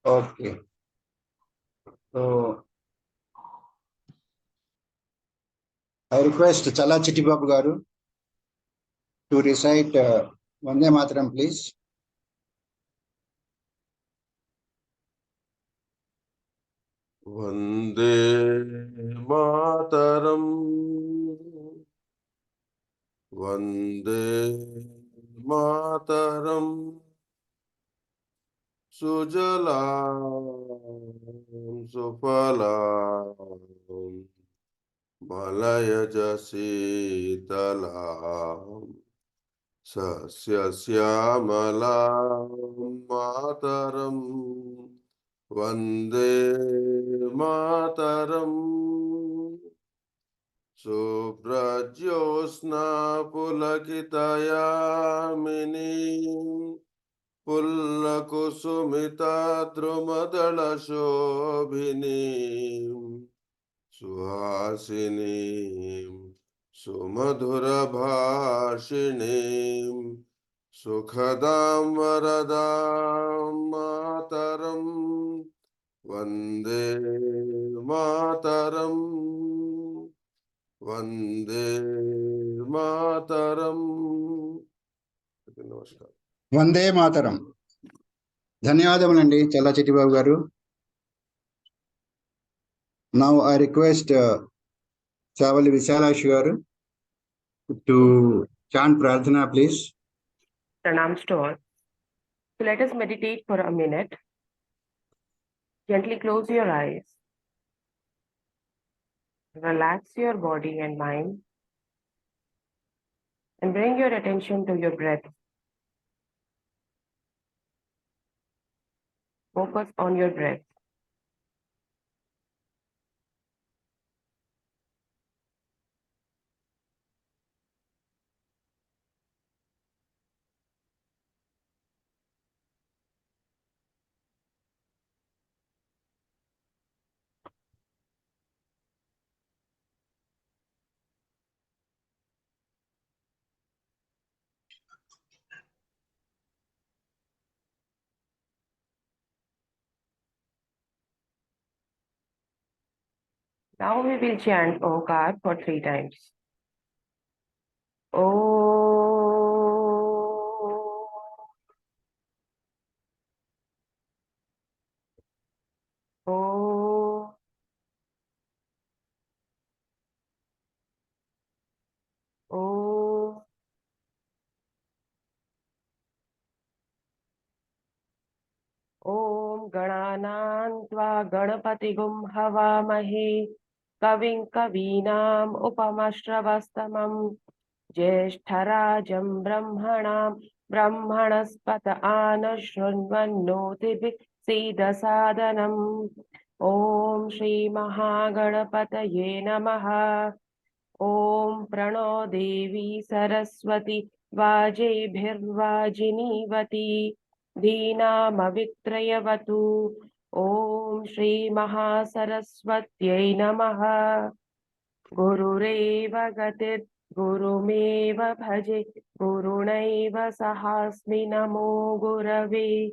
Okay. So I request Challa Chitti Babu garu to recite Vande Mataram, please. Vande Mataram, Vande Mataram, Sujalam Sufalam, Malayaj Sitalam, Sasya Syamalam Mataram, Vande Mataram. Subrajyosna pulakitayamini pullakusumita drumadala shobhini suhasini sumadhura bhashini sukhadam varadam mataram vande mataram. Vande Mataram. Namaskar. Vande Mataram. ధన్యవాదములండి చల్లా చిట్టి బాబు గారు. Now I request Chavali Visalakshi garu to chant Prarthana, please. Pranams to all. So let us meditate for a minute. Gently close your eyes. Relax your body and mind. And bring your attention to your breath. Focus on your breath. Now we will chant Omkar for 3 times. Om. Om. Om Gananan Tva Ganapatigum Havamahe Kavim Kavinam Upamashravastamam Jeshtarajam Brahmanam Brahmanaspata Anashunvannotibhi Siddhasadanam. Om Shri Mahaganapataye Namaha. Om Prano Devi Saraswati Vajebhirvajinivati Dhinamavitrayavatu. Om Shri Mahasaraswatyai Namaha. Gurureva Gatit Gurumeva Bhaje Gurunaiva Sahasmi Namo Gurave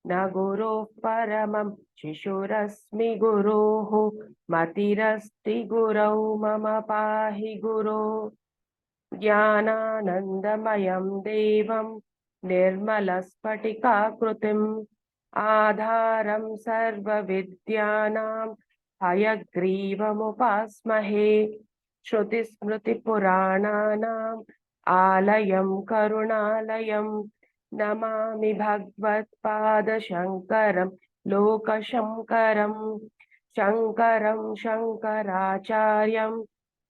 Na Guru Paramam Shishurasmi Guruhu Matirasti Gurau Mama Pahi Guru Jnananandamayam Devam Nirmalaspatikakrutim Adharam Sarva Vidyanam Hayagrivam Shruti Smriti Purananam Alayam Karunalayam Namami Bhagvat Pada Shankaram Loka Shankaram Shankaram Shankaracharyam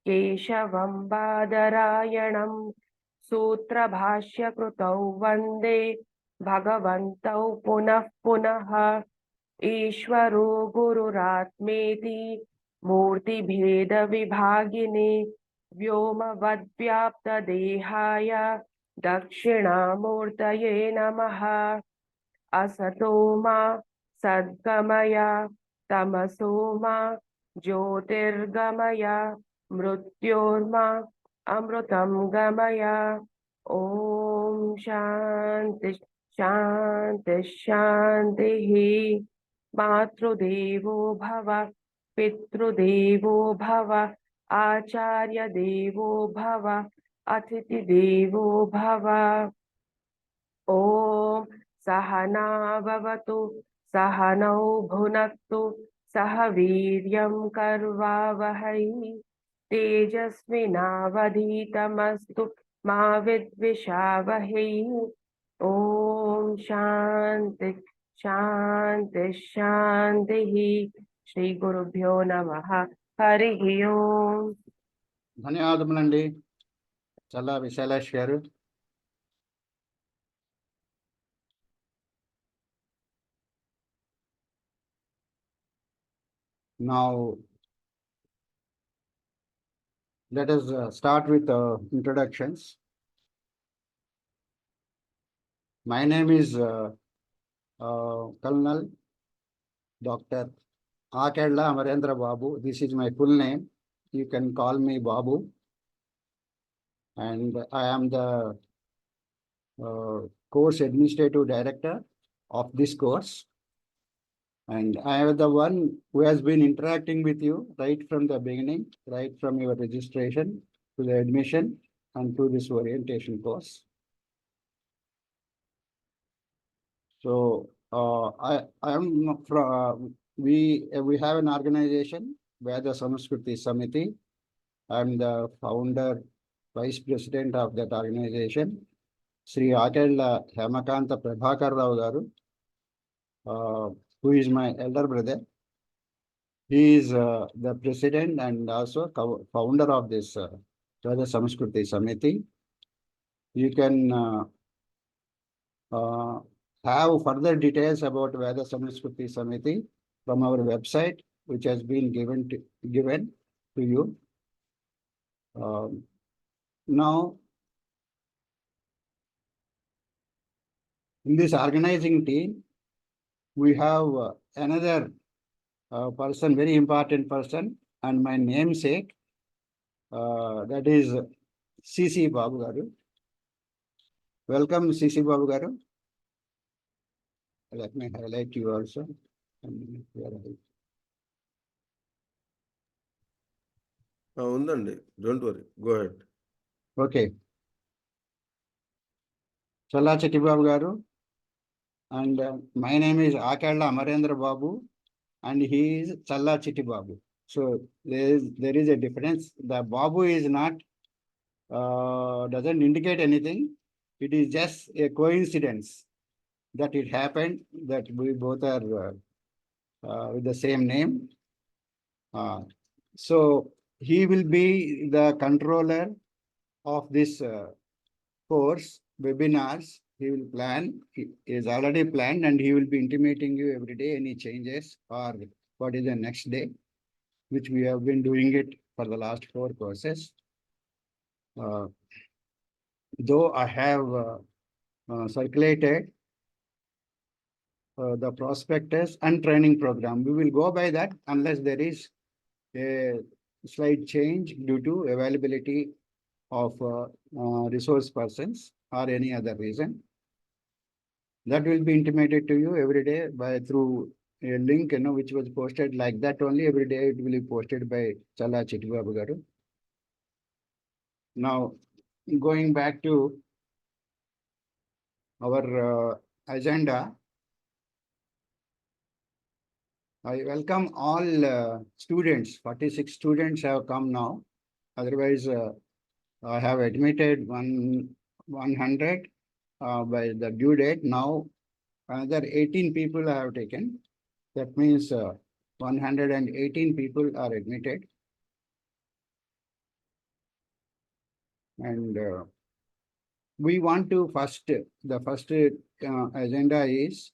Keshavam Badarayanam Sutra Bhashya Krutau Vande Bhagavantau Punah Punah Ishvaro Gururatmeti Murti Bheda Vibhagine Vyoma Vadvyapta Dehaya Dakshina Murtaye Namaha. Asatoma Sadgamaya Tamasoma Jyotirgamaya Mrutyorma Amrutam Gamaya. Om Shanti Shanti Shanti. मातृदेवो भव पितृदेवो भव आचार्यदेवो भव अतिथिदेवो भव। ॐ सहना भवतु सहनौ भुनक्तु सह वीर्यं कर्वावहै तेजस्विनावधीतमस्तु मा विद्विषावहै। ॐ शान्ति शान्ति शान्तिः। श्री गुरुभ्यो नमः। हरिः ओम्। ధన్యవాదములండి చల్లా విశాలాష్ గారు. Now let us start with introductions. My name is Colonel Dr. Challa Amarendra Babu. This is my full name. You can call me Babu. And I am the course administrative director of this course. And I am the one who has been interacting with you right from the beginning, right from your registration to the admission and to this orientation course. So I am from we have an organization, Veda Samskruti Samiti. I am the founder, vice president of that organization, Sri Challa Hemakanta Prabhakar Rao garu, who is my elder brother. He is the president and also founder of this Veda Samskruti Samiti. You can have further details about Veda Samskruti Samiti from our website, which has been given to you. Now, in this organizing team, we have another person, very important person, and my namesake, that is CC Babu garu. Welcome, CC Babu garu. Let me highlight you also. ఉందండి, don't worry, go head. Okay. Challa Chitti Babu garu. And my name is Challa Amarendra Babu, and he is Challa Chitti Babu. So there is a difference. The Babu is not doesn't indicate anything. It is just a coincidence that it happened that we both are with the same name. So he will be the controller of this course webinars. He will plan, he is already planned, and he will be intimating you every day any changes or what is the next day, which we have been doing it for the last 4 courses. Though I have circulated the prospectus and training program, we will go by that unless there is a slight change due to availability of resource persons or any other reason. That will be intimated to you every day by through a link, which was posted like that only. Every day it will be posted by Challa Chitti Babu garu. Now, going back to our agenda, I welcome all students. 46 students have come now. Otherwise, I have admitted 100 by the due date. Now, another 18 people I have taken. That means 118 people are admitted. And we want to the first agenda is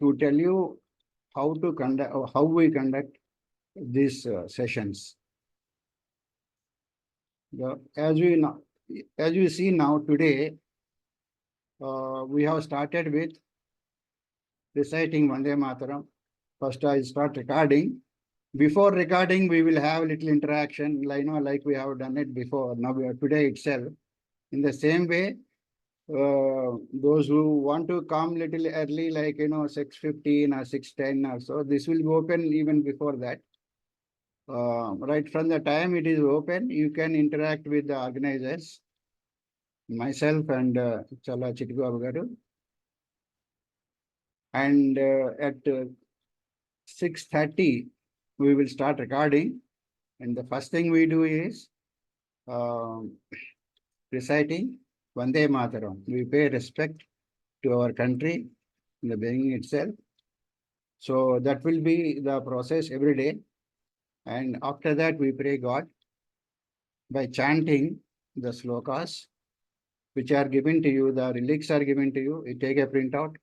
to tell you how we conduct these sessions. As you see now today, we have started with reciting Vande Mataram. First I start recording. Before recording, we will have a little interaction, like we have done it before. Now today itself. In the same way, those who want to come little early, like 6:15 or 6:10 or so, this will be open even before that. Right from the time it is open, you can interact with the organizers, myself and Challa Chitti Babu garu. And at 6:30, we will start recording. And the first thing we do is reciting Vande Mataram. We pay respect to our country in the beginning itself. So that will be the process every day. And after that, we pray God by chanting the slokas, which are given to you, the lyrics are given to you. You take a printout.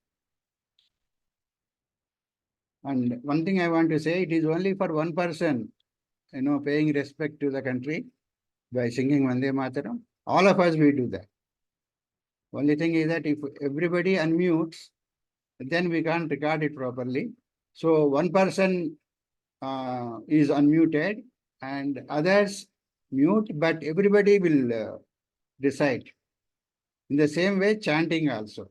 And one thing I want to say, it is only for one person, paying respect to the country by singing Vande Mataram. All of us, we do that. Only thing is that if everybody unmutes, then we can't record it properly. So one person is unmuted and others mute, but everybody will recite. In the same way, chanting also.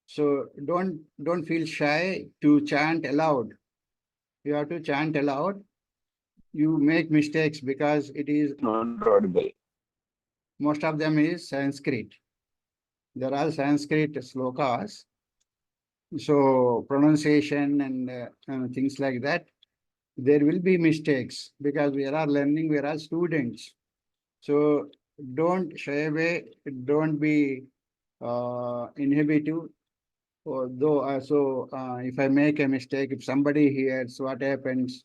So don't feel shy to chant aloud. You have to chant aloud. You make mistakes because it is not audible. Most of them is Sanskrit. There are Sanskrit slokas. So pronunciation and things like that, there will be mistakes because we are learning, we are all students. So don't shy away, don't be inhibitive. If I make a mistake, if somebody hears what happens,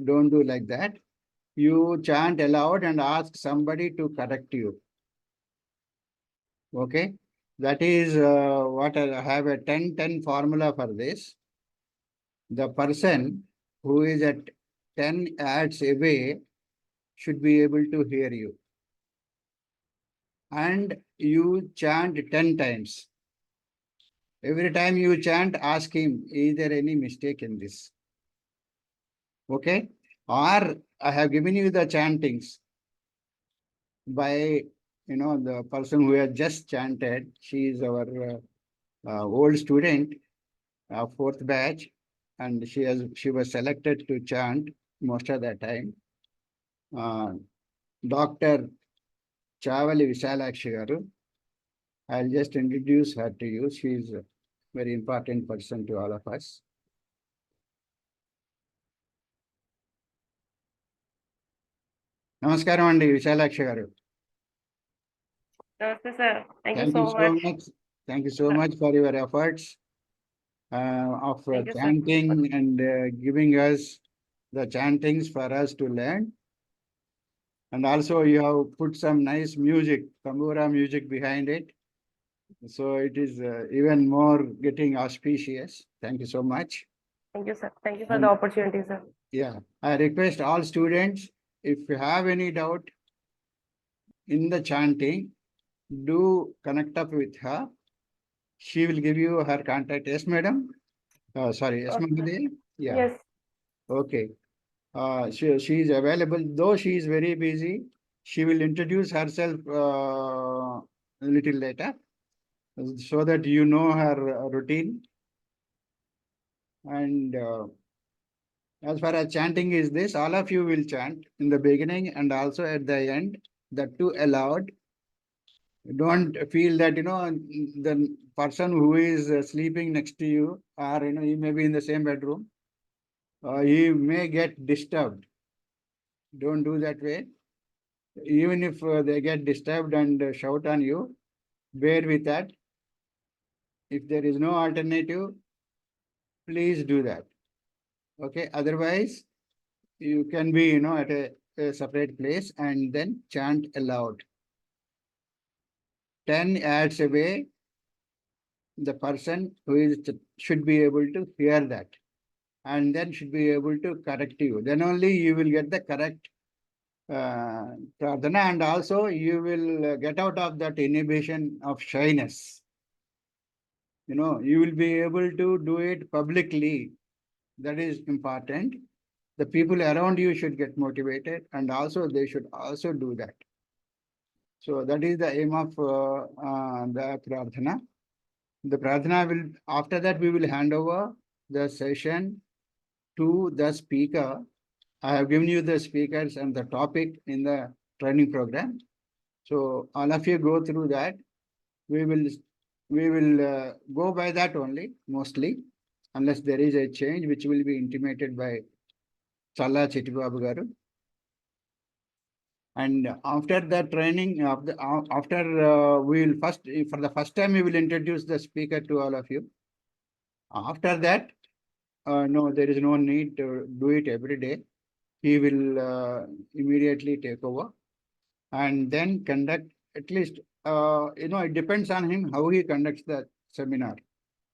don't do like that. You chant aloud and ask somebody to correct you. Okay? That is what I have a 10-10 formula for this. The person who is at 10 yards away should be able to hear you. And you chant 10 times. Every time you chant, ask him, is there any mistake in this? Okay? Or I have given you the chantings by, the person who has just chanted. She is our old student, fourth batch, and she was selected to chant most of the time. Dr. Chavali Visalakshi garu. I'll just introduce her to you. She is a very important person to all of us. Namaskaram andi Visalakshi garu. Namaste, sir. Thank you Thank so you so much. much. Thank you so much for your efforts of Thank you, sir. chanting and giving us the chantings for us to learn. And also you have put some nice music, tambura music behind it. So it is even more getting auspicious. Thank you so much. Thank you, sir. Thank you for And the opportunity, sir. yeah, I request all students, if you have any doubt in the chanting, do connect up with her. She will give you her contact. Yes, madam. Sorry, yes, Okay. Mahadev. Yeah. Yes. Okay. She is available, though she is very busy. She will introduce herself a little later so that you know her routine. And as far as chanting is this, all of you will chant in the beginning and also at the end, that too aloud. Don't feel that, the person who is sleeping next to you, or, he may be in the same bedroom, he may get disturbed. Don't do that way. Even if they get disturbed and shout on you, bear with that. If there is no alternative, please do that. Okay. Otherwise, you can be, at a separate place and then chant aloud. 10 yards away, the person who is should be able to hear that and then should be able to correct you. Then only you will get the correct pradhana, and also you will get out of that inhibition of shyness. You will be able to do it publicly. That is important. The people around you should get motivated and also they should also do that. So that is the aim of the Prarthana. The Prarthana will, after that we will hand over the session to the speaker. I have given you the speakers and the topic in the training program. So all of you go through that. We will go by that only, mostly, unless there is a change which will be intimated by Challa Chitti Babu garu. And after the training, we will first, for the first time, we will introduce the speaker to all of you. After that, no, there is no need to do it every day. He will immediately take over and then conduct at least, it depends on him how he conducts the seminar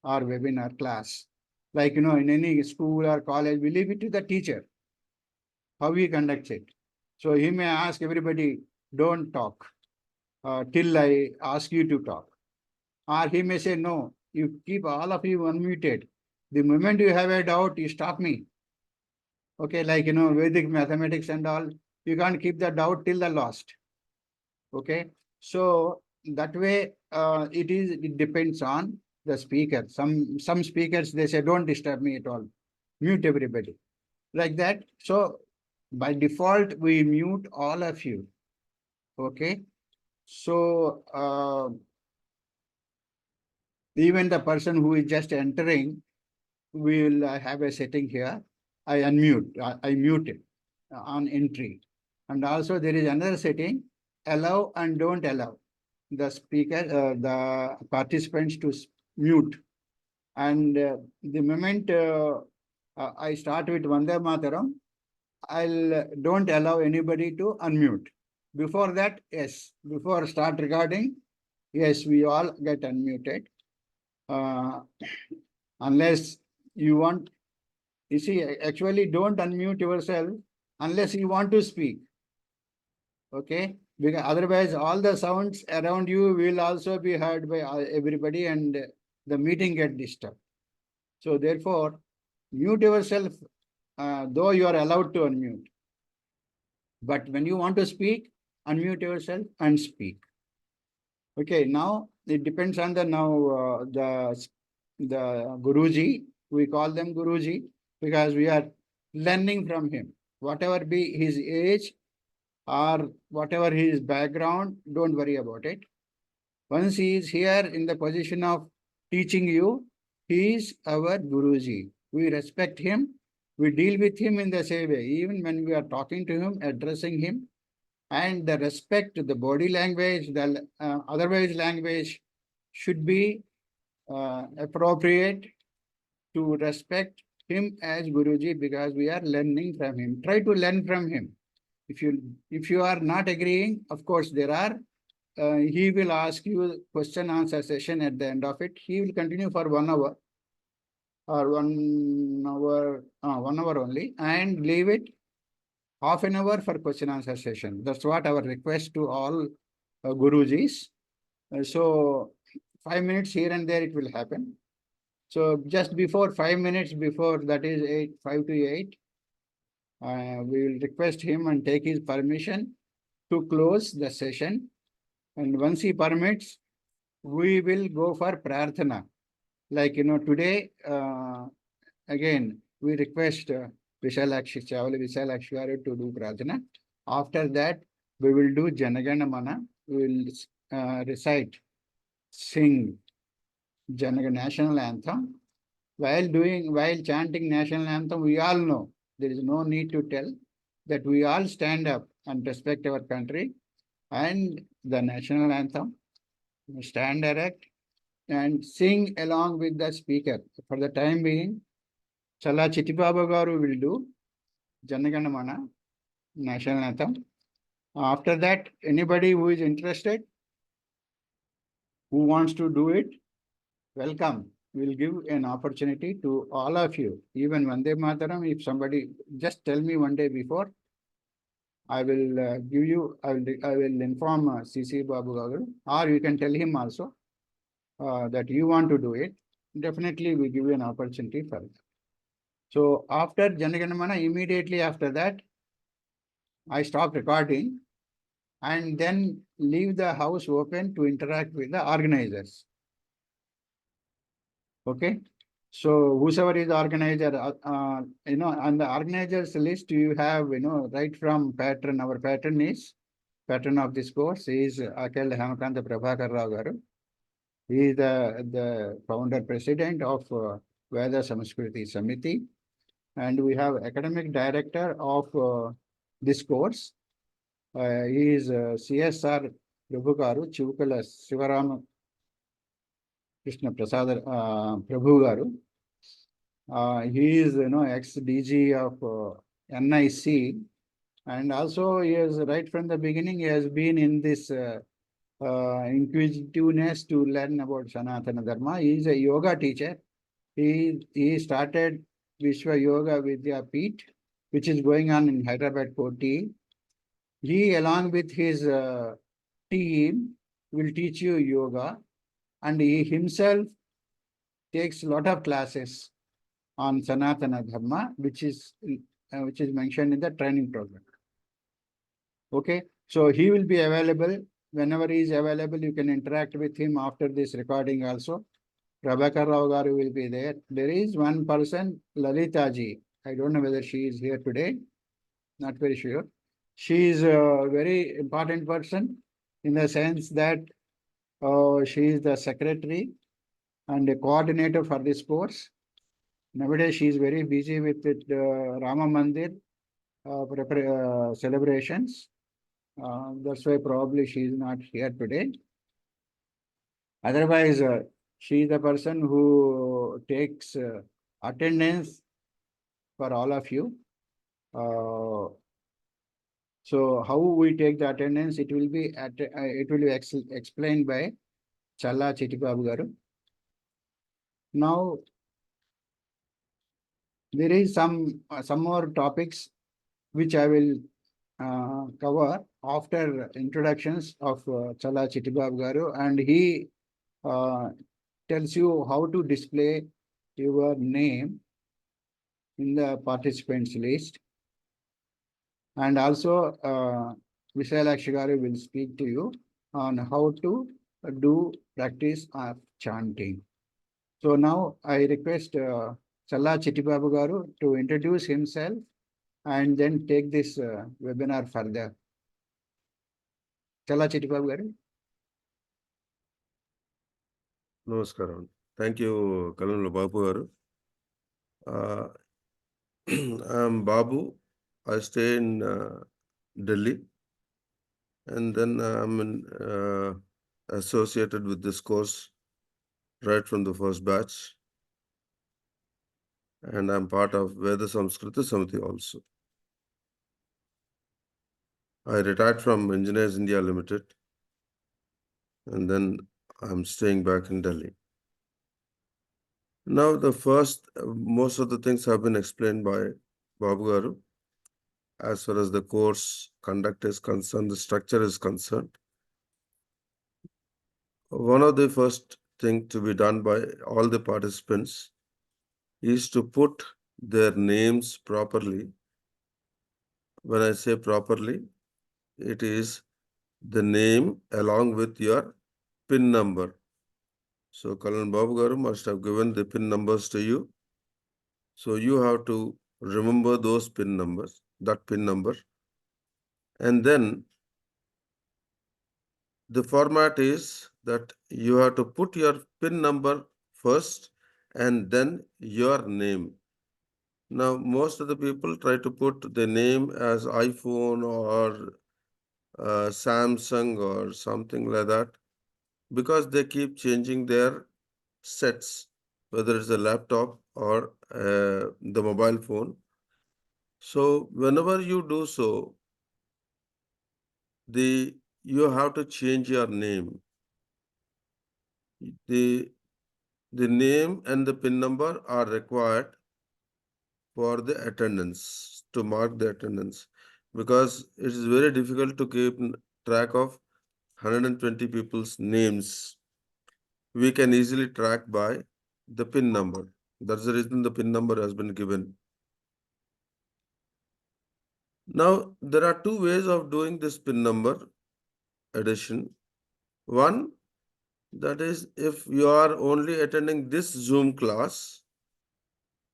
or webinar class. Like, in any school or college, we leave it to the teacher, how he conducts it. So he may ask everybody, don't talk till I ask you to talk. Or he may say, no, you keep all of you unmuted. The moment you have a doubt, you stop me. Okay, like, Vedic mathematics and all, you can't keep the doubt till the last. Okay, so that way, it depends on the speaker. Some speakers, they say, don't disturb me at all. Mute everybody. Like that. So by default, we mute all of you. Okay. So even the person who is just entering, we will have a setting here. I unmute, I mute it on entry. And also there is another setting, allow and don't allow the speaker, the participants to mute. And the moment I start with Vande Mataram, I'll don't allow anybody to unmute. Before that, yes, before start recording, yes, we all get unmuted. Unless you want, you see, actually don't unmute yourself unless you want to speak. Okay, because otherwise all the sounds around you will also be heard by everybody and the meeting get disturbed. So therefore, mute yourself, though you are allowed to unmute. But when you want to speak, unmute yourself and speak. Okay, now it depends on the Guruji. We call them Guruji because we are learning from him. Whatever be his age or whatever his background, don't worry about it. Once he is here in the position of teaching you, he is our Guruji. We respect him. We deal with him in the same way. Even when we are talking to him, addressing him, and the respect, the body language, the otherwise language should be appropriate to respect him as Guruji because we are learning from him. Try to learn from him. If you are not agreeing, of course, there are, he will ask you question answer session at the end of it. He will continue for 1 hour or 1 hour, 1 hour only and leave it half an hour for question answer session. That's what our request to all Gurujis. So 5 minutes here and there it will happen. So just before 5 minutes before, that is 5 to 8, we will request him and take his permission to close the session. And once he permits, we will go for Prarthana. Like, today, again, we request Vishalakshi garu to do Prarthana. After that, we will do Janagana Mana. We will recite, sing Janagana national anthem. While chanting national anthem, we all know, there is no need to tell, that we all stand up and respect our country and the national anthem, stand erect and sing along with the speaker. For the time being, Challa Chitti Babu garu will do Janagana Mana, national anthem. After that, anybody who is interested, who wants to do it, welcome. We'll give an opportunity to all of you. Even Vande Mataram, if somebody just tell me one day before, I will give you, I will inform CC Babu garu, or you can tell him also that you want to do it. Definitely we give you an opportunity for it. So after Janaganamana, immediately after that, I stop recording. and then leave the house open to interact with the organizers. Okay, so whosoever is the organizer, on the organizers list, you have, right from patron. Our patron of this course is Akel Hemakanta Prabhakar Rao garu. He is the founder president of Veda Samskruti Samiti, and we have academic director of this course. He is CSR Prabhu garu, Chivukala Sivarama Krishna Prasad Prabhu garu. He is, ex-DG of NIC, and also he is right from the beginning, he has been in this inquisitiveness to learn about Sanatana Dharma. He is a yoga teacher. He started Vishwa Yoga Vidya Peeth, which is going on in Hyderabad Koti. He, along with his team, will teach you yoga, and he himself takes a lot of classes on Sanatana Dharma, which is mentioned in the training program. Okay, so he will be available whenever he is available. You can interact with him after this recording also. Prabhakar Rao garu will be there. There is one person, Lalita ji. I don't know whether she is here today. Not very sure. She is a very important person in the sense that she is the secretary and a coordinator for this course. Nowadays, she is very busy with it, Rama Mandir celebrations. That's why probably she is not here today. Otherwise, she is the person who takes attendance for all of you. So how we take the attendance, it will be explained by Challa Chitti Babu garu. Now, there is some more topics which I will cover after introductions of Challa Chitti Babu garu, and he tells you how to display your name in the participants list. And also, Vishalakshi garu will speak to you on how to do practice of chanting. So now I request Challa Chitti Babu garu to introduce himself and then take this webinar further. Challa Chitti Babu garu. Namaskaram. Thank you, Kalunlu Babu garu. I'm Babu. I stay in Delhi, and then I'm associated with this course right from the first batch, and I'm part of Veda Samskruti Samiti also. I retired from Engineers India Limited, and then I'm staying back in Delhi. Now, most of the things have been explained by Babu garu. As far as the course conduct is concerned, the structure is concerned. One of the first thing to be done by all the participants is to put their names properly. When I say properly, it is the name along with your PIN number. So Kalan Babu garu must have given the PIN numbers to you. So you have to remember those PIN numbers, that PIN number. And then the format is that you have to put your PIN number first and then your name. Now, most of the people try to put the name as iPhone or Samsung or something like that because they keep changing their sets, whether it's a laptop or the mobile phone. So whenever you do so, you have to change your name. The name and the PIN number are required for the attendance, to mark the attendance, because it is very difficult to keep track of 120 people's names. We can easily track by the PIN number. That's the reason the PIN number has been given. Now, there are two ways of doing this PIN number. addition. One, that is, if you are only attending this Zoom class,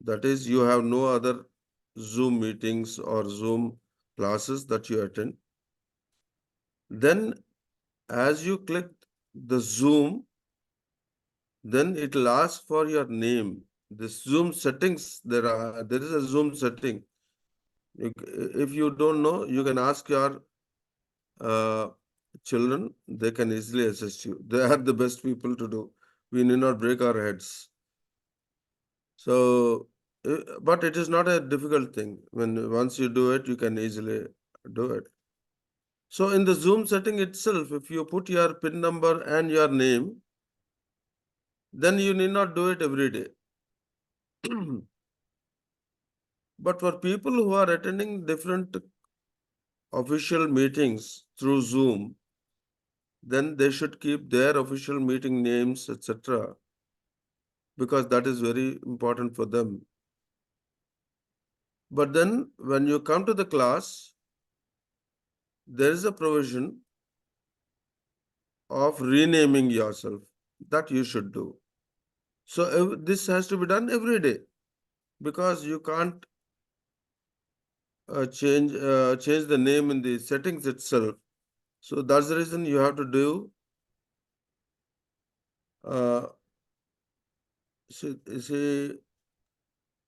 that is, you have no other Zoom meetings or Zoom classes that you attend, then as you click the Zoom, then it will ask for your name. This Zoom settings, there is a Zoom setting. If you don't know, you can ask your uh, children, they can easily assist you. They are the best people to do. We need not break our heads. So, but it is not a difficult thing. When once you do it, you can easily do it. So in the Zoom setting itself, if you put your PIN number and your name, then you need not do it every day. But for people who are attending different official meetings through Zoom, then they should keep their official meeting names, etc., because that is very important for them. But then when you come to the class, there is a provision of renaming yourself that you should do. So this has to be done every day, because you can't change the name in the settings itself. So that's the reason you have to do. See,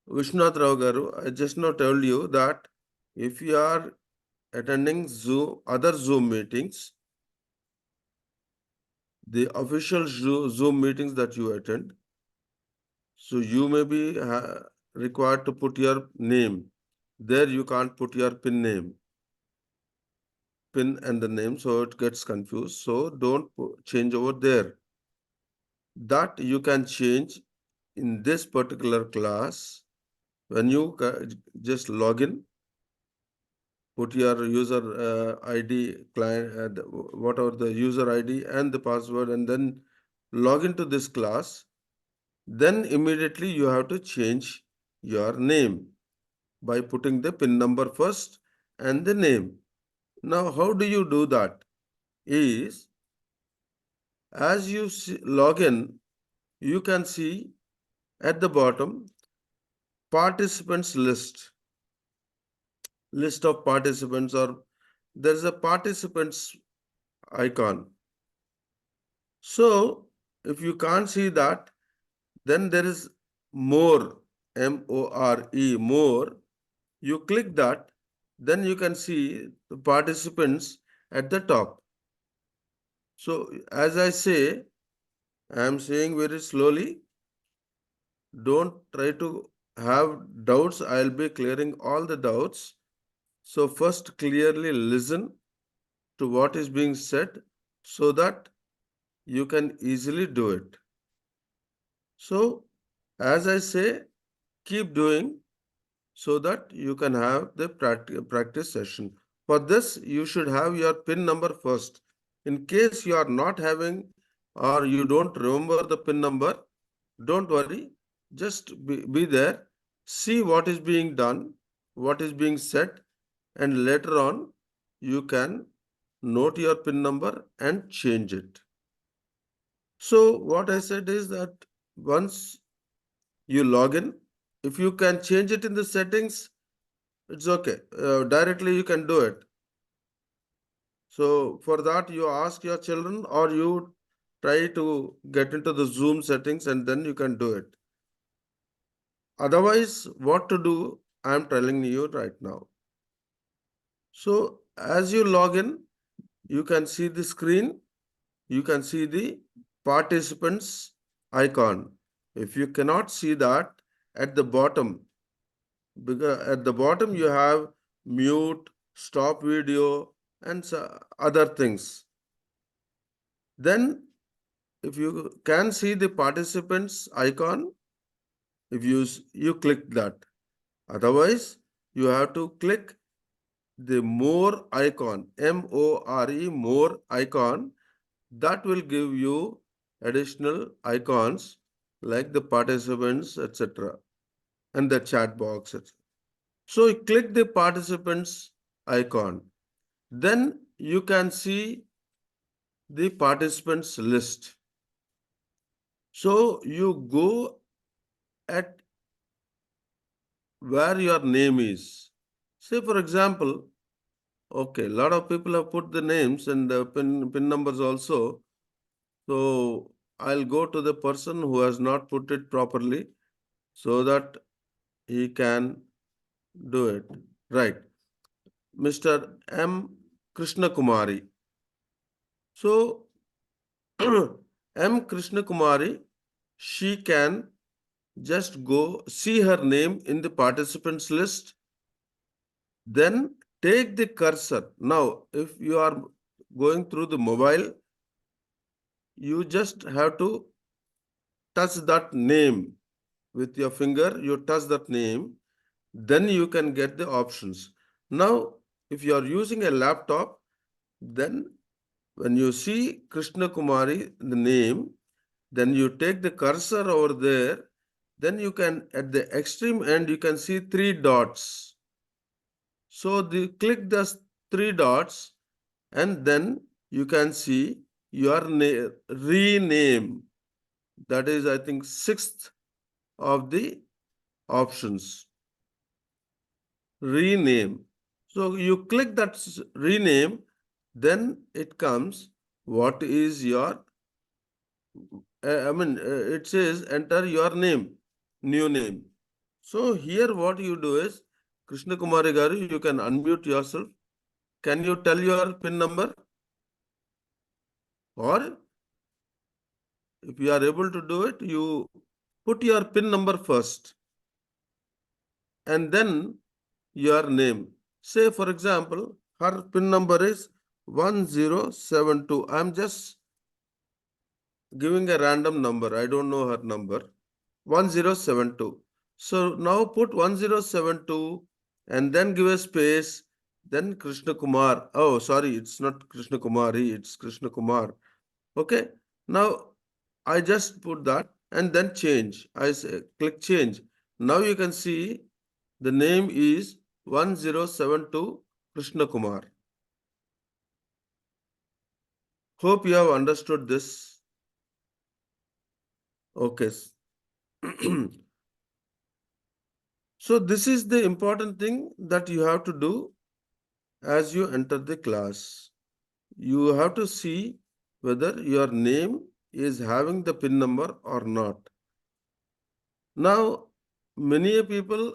Vishwanath Rao Garu, I just now told you that if you are attending other Zoom meetings, the official Zoom meetings that you attend, so you may be required to put your name. There you can't put your PIN name, PIN and the name, so it gets confused. So don't change over there. That you can change in this particular class when you just log in, put your user ID, client, whatever the user ID and the password, and then log into this class. Then immediately you have to change your name by putting the PIN number first and the name. Now, how do you do that? Is as you log in, you can see at the bottom participants list of participants, or there's a participants icon. So if you can't see that, then there is more, M-O-R-E, more. You click that, then you can see the participants at the top. So as I say, I am saying very slowly. Don't try to have doubts. I'll be clearing all the doubts. So first clearly listen to what is being said so that you can easily do it. So as I say, keep doing so that you can have the practice session. For this, you should have your PIN number first. In case you are not having or you don't remember the PIN number, don't worry. Just be there, see what is being done, what is being said, and later on, you can note your PIN number and change it. So what I said is that once you log in, if you can change it in the settings, it's okay. Directly you can do it. So for that, you ask your children or you try to get into the Zoom settings and then you can do it. Otherwise, what to do, I'm telling you right now. So as you log in, you can see the screen, you can see the participants icon. If you cannot see that, at the bottom, because at the bottom you have mute, stop video, and other things. Then if you can see the participants icon, if you click that. Otherwise, you have to click the more icon, M-O-R-E, more icon. That will give you additional icons like the participants, etc., and the chat box, etc. So you click the participants icon. Then you can see the participants list. So you go at where your name is. Say, for example, okay, a lot of people have put the names and the pin numbers also. So I'll go to the person who has not put it properly so that he can do it. Right. Mr. M. Krishna Kumari. So M. Krishna Kumari, she can just go see her name in the participants list, then take the cursor. Now, if you are going through the mobile, you just have to touch that name with your finger, you touch that name, then you can get the options. Now, if you are using a laptop, then when you see Krishna Kumari, the name, then you take the cursor over there, then you can, at the extreme end, you can see 3 dots. So click the 3 dots and then you can see your rename. That is, I think, 6th of the options. Rename. So you click that rename, then it comes what is your, it says enter your name, new name. So here what you do is, Krishna Kumari Garu, you can unmute yourself. Can you tell your PIN number? Or if you are able to do it, you put your PIN number first and then your name. Say, for example, her PIN number is 1072. I'm just giving a random number. I don't know her number. 1072. So now put 1072 and then give a space. Then Krishna Kumar. Oh, sorry, it's not Krishna Kumari, it's Krishna Kumar. Okay. Now I just put that and then change. I say click change. Now you can see the name is 1072 Krishna Kumar. Hope you have understood this. Okay. So this is the important thing that you have to do as you enter the class. You have to see whether your name is having the PIN number or not. Now, many people,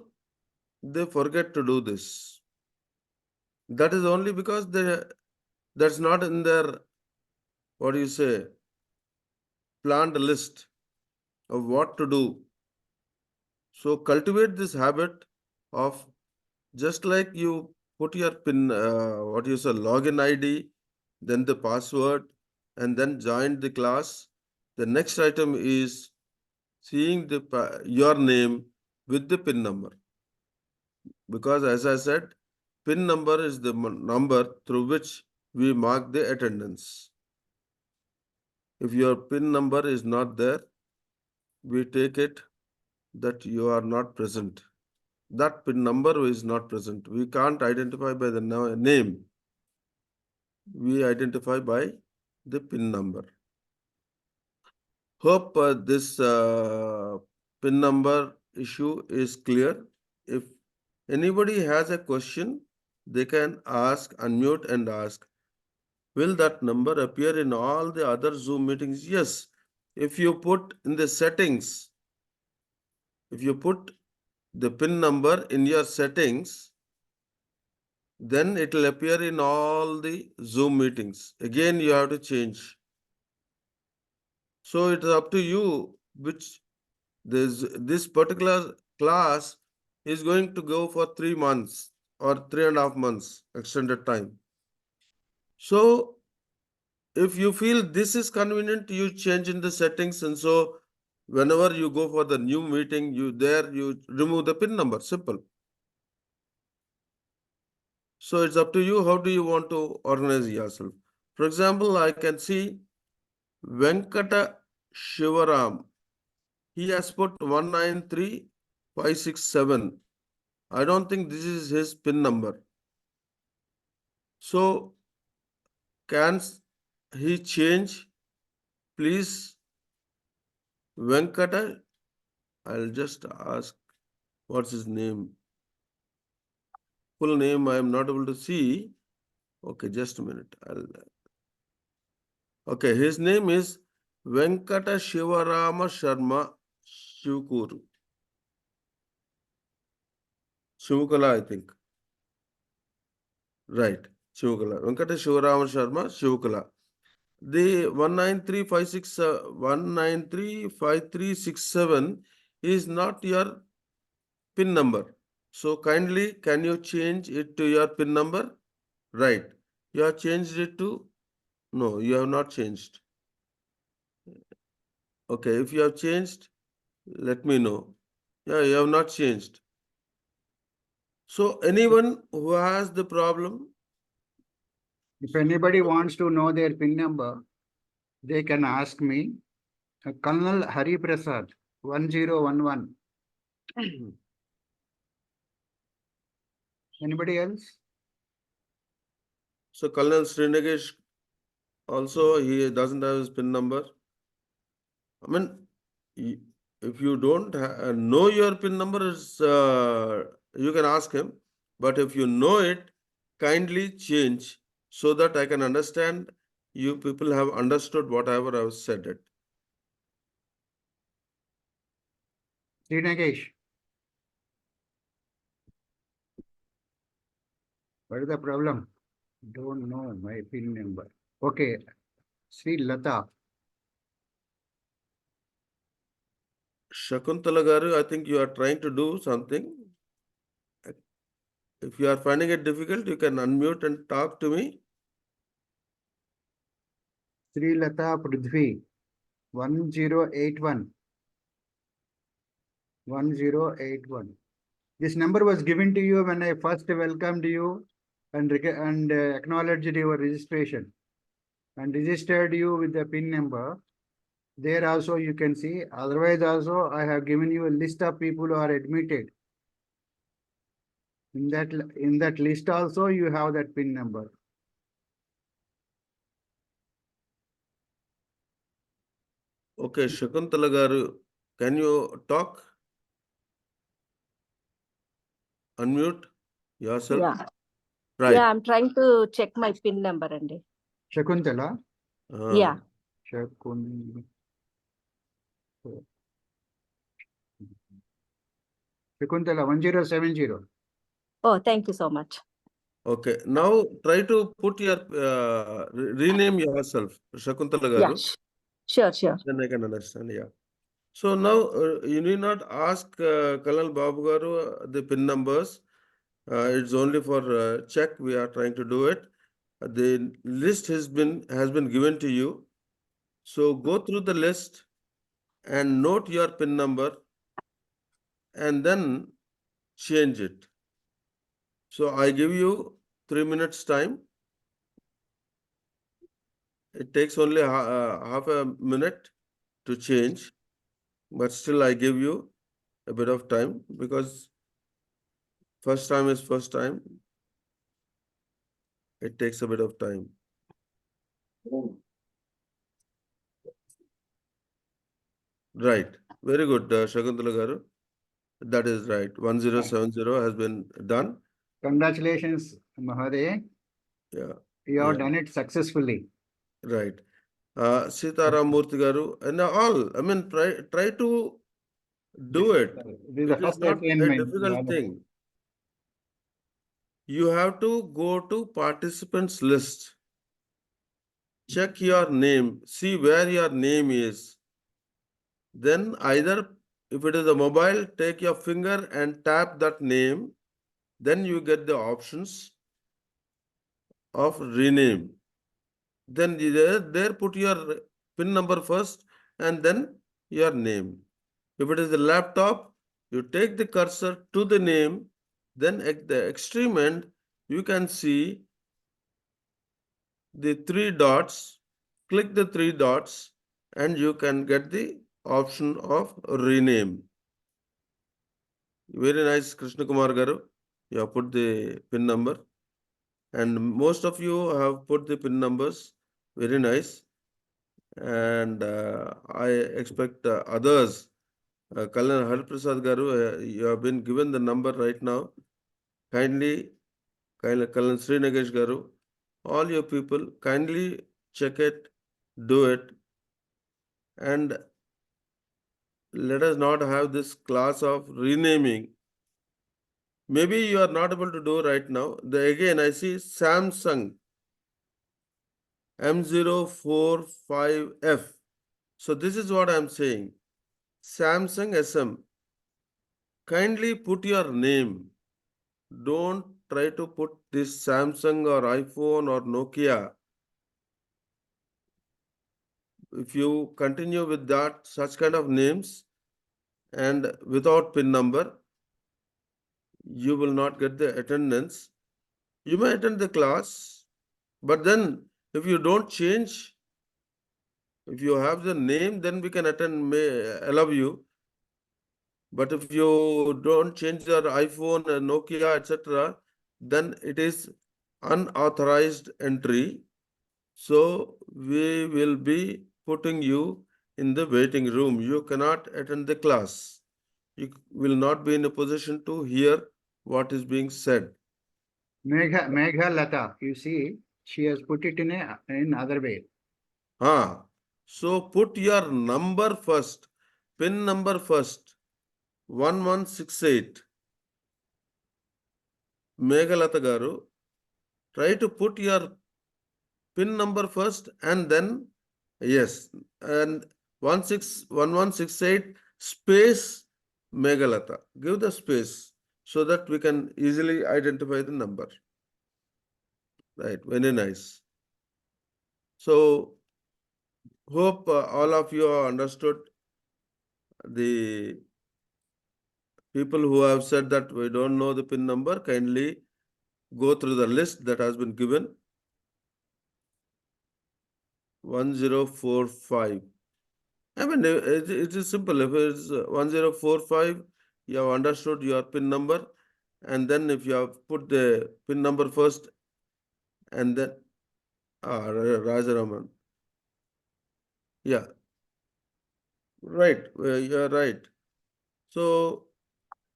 they forget to do this. That is only because that's not in their, what do you say, planned list of what to do. So cultivate this habit of, just like you put your PIN, what you say, login ID, then the password, and then join the class. The next item is seeing your name with the PIN number. Because as I said, PIN number is the number through which we mark the attendance. If your PIN number is not there, we take it that you are not present. That PIN number is not present. We can't identify by the name. We identify by the PIN number. Hope this PIN number issue is clear. If anybody has a question, they can ask, unmute and ask. Will that number appear in all the other Zoom meetings? Yes. If you put in the settings, if you put the PIN number in your settings, then it will appear in all the Zoom meetings. Again, you have to change. So it is up to you which this particular class is going to go for 3 months or 3.5 months extended time. So if you feel this is convenient, you change in the settings, and so whenever you go for the new meeting, you remove the PIN number. Simple. So it's up to you. How do you want to organize yourself? For example, I can see Venkata Shivaram. He has put 193567. I don't think this is his PIN number. So can he change, please, Venkata. I'll just ask what's his name. Full name I am not able to see. Okay, just a minute. Okay, his name is Venkata Shivarama Sharma Shivkuru. Shivkala, I think. Right, Shivkala. Venkata Shivarama Sharma Shivkala. The 1935367 is not your PIN number. So kindly, can you change it to your PIN number? Right. You have changed it to? No, you have not changed. Okay, if you have changed, let me know. Yeah, you have not changed. So anyone who has the problem, If anybody wants to know their PIN number, they can ask me. Colonel Hari Prasad, 1011. Anybody else? so Colonel Srinagesh also, he doesn't have his PIN number. I mean, if you don't know your PIN number, you can ask him. But if you know it, kindly change so that I can understand you people have understood whatever I have said it. Srinagesh. What is the problem? Don't know my PIN number. Okay. Sri Lata. Shakuntala Garu, I think you are trying to do something. If you are finding it difficult, you can unmute and talk to me. Sri Lata Prithvi, 1081. 1081. This number was given to you when I first welcomed you and acknowledged your registration and registered you with the PIN number. There also you can see. Otherwise also I have given you a list of people who are admitted. In that list also you have that PIN number. Okay, Shakuntala Garu, can you talk? Unmute yourself. Yeah. Right. Yeah, I'm trying to check my PIN number, Andy. Shakuntala. Yeah. Shakuntala 1070. Oh, thank you so much. Okay, now try to put your rename yourself, Shakuntala Garu. Yeah, sure. Then I can understand. Yeah. So now you need not ask Colonel Babu Garu the PIN numbers. It's only for check. We are trying to do it. The list has been given to you. So go through the list and note your PIN number and then change it. So I give you 3 minutes time. It takes only half a minute to change, but still I give you a bit of time because first time is first time. It takes a bit of time. Right. Very good, Shakuntala Garu. That is right. 1070 has been done. Congratulations, Mahadev. Yeah. You have done it successfully. Right. Sitaram Murthy Garu and all. I mean, try to do it. This is the It is first not a assignment. difficult thing. You have to go to participants list. Check your name. See where your name is. Then either if it is a mobile, take your finger and tap that name. Then you get the options of rename. Then there put your PIN number first and then your name. If it is a laptop, you take the cursor to the name, then at the extreme end, you can see the 3 dots, click the 3 dots and you can get the option of rename. Very nice, Krishna Kumar Garu. You have put the PIN number and most of you have put the PIN numbers. Very nice. And I expect others. Kalyan Hariprasad Garu, you have been given the number right now. Kindly, Kalyan Sri Nagesh Garu, all your people, kindly check it, do it, and let us not have this class of renaming. Maybe you are not able to do right now. Again, I see Samsung M045F. So this is what I am saying. Samsung SM. Kindly put your name. Don't try to put this Samsung or iPhone or Nokia. If you continue with that, such kind of names and without PIN number, you will not get the attendance. You may attend the class, but then if you don't change, if you have the name, then we can attend, may allow you. But if you don't change your iPhone, Nokia, etc., then it is unauthorized entry. So we will be putting you in the waiting room. You cannot attend the class. You will not be in a position to hear what is being said. Megha Lata, you see, she has put it in other way. So put your number first, PIN number first, 1168. Meghalata garu, try to put your PIN number first and then, yes, and 1168 space Meghalata. Give the space so that we can easily identify the number. Right, very nice. So, hope all of you have understood. The people who have said that we don't know the PIN number, kindly go through the list that has been given. 1045. I mean, it is simple. If it's 1045, you have understood your PIN number, and then if you have put the PIN number first, and then Rajaraman. Yeah, right. You are right. So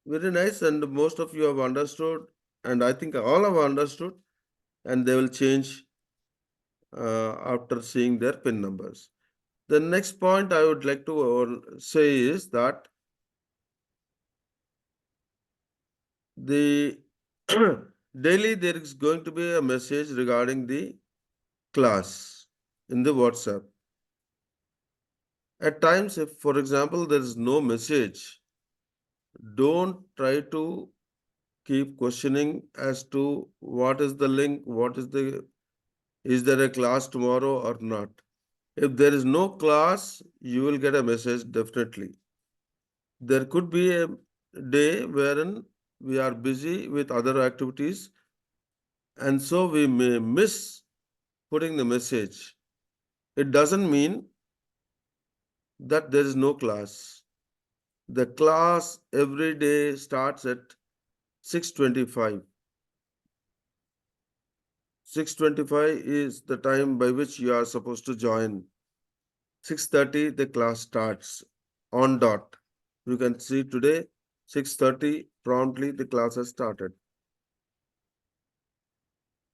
very nice, and most of you have understood, and I think all have understood, and they will change after seeing their PIN numbers. The next point I would like to say is that the daily there is going to be a message regarding the class in the WhatsApp. At times, if, for example, there is no message, don't try to keep questioning as to what is the link, is there a class tomorrow or not. If there is no class, you will get a message definitely. There could be a day wherein we are busy with other activities, and so we may miss putting the message. It doesn't mean that there is no class. The class every day starts at 6:25. 6:25 is the time by which you are supposed to join. 6:30 the class starts on dot. You can see today 6:30 promptly the class has started.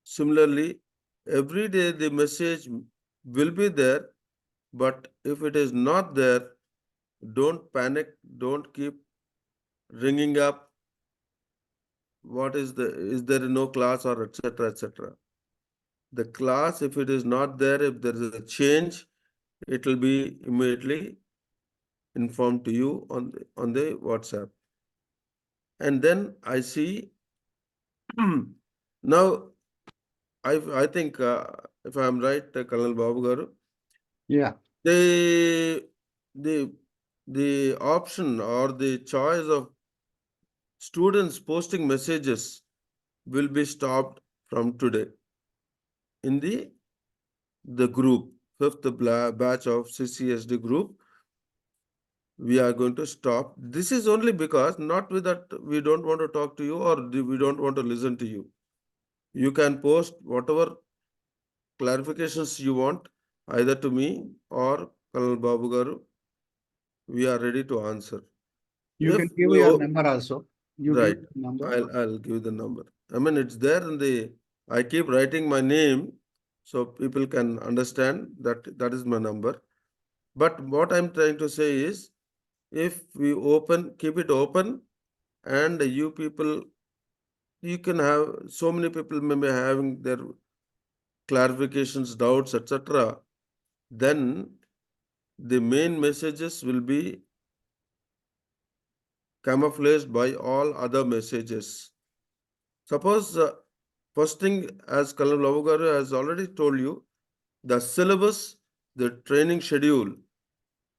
Similarly, every day the message will be there, but if it is not there, don't panic, don't keep ringing up. Is there no class or etc. etc. The class, if it is not there, if there is a change, it will be immediately informed to you on the WhatsApp. And then I see now I think if I am right, Colonel Babu Garu, Yeah. the option or the choice of students posting messages will be stopped from today in the group, fifth batch of CCSD group. We are going to stop. This is only because not with that we don't want to talk to you or we don't want to listen to you. You can post whatever clarifications you want, either to me or Colonel Babu Garu, we are ready to answer. You If can give we your o- number also. You Right. give number. I'll give the number. I mean, it's there in the, I keep writing my name so people can understand that that is my number. But what I'm trying to say is, if we keep it open, and you people, you can have, so many people may be having their clarifications, doubts, etc. Then the main messages will be camouflaged by all other messages. Suppose, first thing, as Colonel Lavagaru has already told you, the syllabus, the training schedule,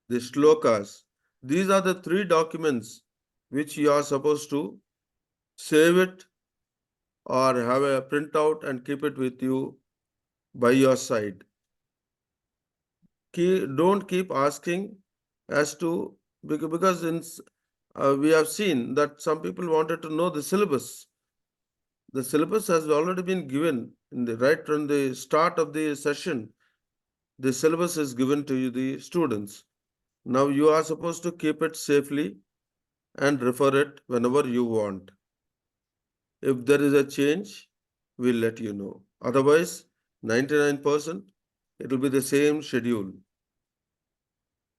the shlokas, these are the 3 documents which you are supposed to save it or have a printout and keep it with you by your side. Don't keep asking as to, because we have seen that some people wanted to know the syllabus. The syllabus has already been given right from the start of the session. The syllabus is given to you, the students. Now you are supposed to keep it safely and refer it whenever you want. If there is a change, we'll let you know. Otherwise, 99%, it will be the same schedule.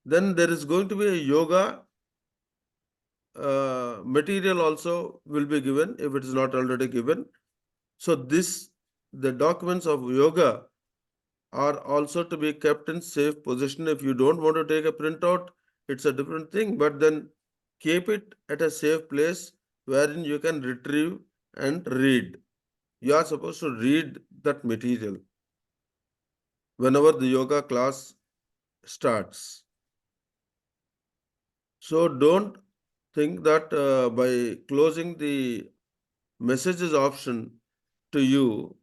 Then there is going to be a yoga material also will be given if it is not already given. So the documents of yoga are also to be kept in safe position. If you don't want to take a printout, it's a different thing, but then keep it at a safe place wherein you can retrieve and read. You are supposed to read that material whenever the yoga class starts. So don't think that by closing the messages option to you,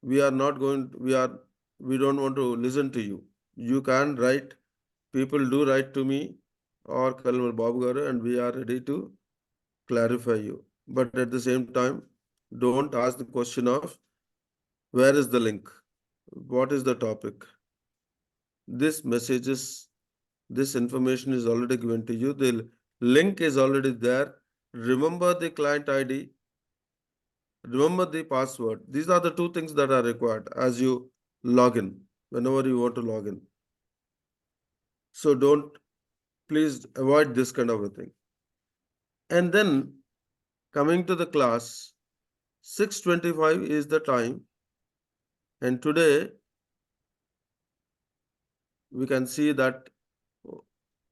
we don't want to listen to you. You can write, people do write to me or Colonel Babu Garu, and we are ready to clarify you. But at the same time, don't ask the question of where is the link? What is the topic? This information is already given to you. The link is already there. Remember the client ID. Remember the password. These are the 2 things that are required as you log in, whenever you want to log in. So please avoid this kind of a thing. And then coming to the class, 6:25 is the time. And today we can see that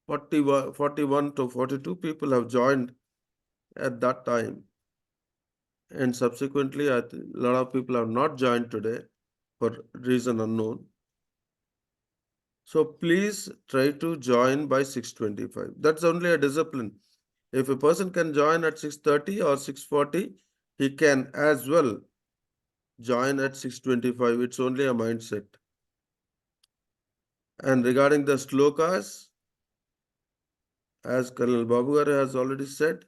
41 to 42 people have joined at that time. And subsequently, a lot of people have not joined today for reason unknown. So please try to join by 6:25. That's only a discipline. If a person can join at 6:30 or 6:40, he can as well join at 6:25. It's only a mindset. And regarding the slokas, as Colonel Babu Garu has already said,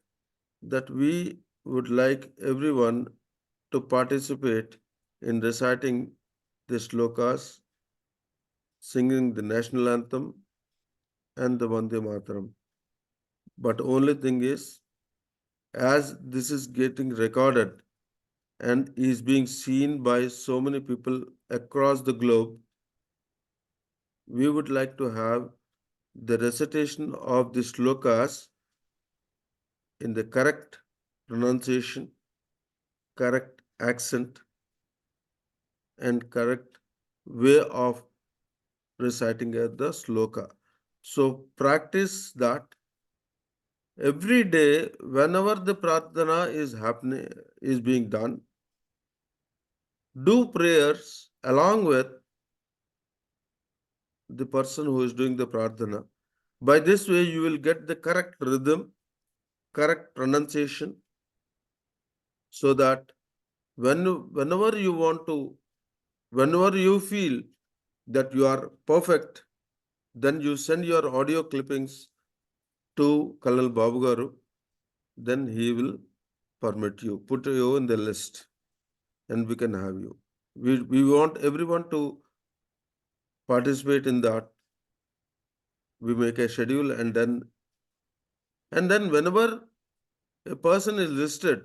that we would like everyone to participate in reciting the slokas, singing the national anthem and the Vande Mataram. But only thing is, as this is getting recorded and is being seen by so many people across the globe, we would like to have the recitation of the slokas in the correct pronunciation, correct accent, and correct way of reciting the sloka. So practice that every day whenever the pradhana is being done. Do prayers along with the person who is doing the pradhana. By this way, you will get the correct rhythm, correct pronunciation, so that whenever you feel that you are perfect, then you send your audio clippings to Colonel Babu Garu, then he will permit you, put you in the list, and we can have you. We want everyone to participate in that. We make a schedule, and then whenever a person is listed,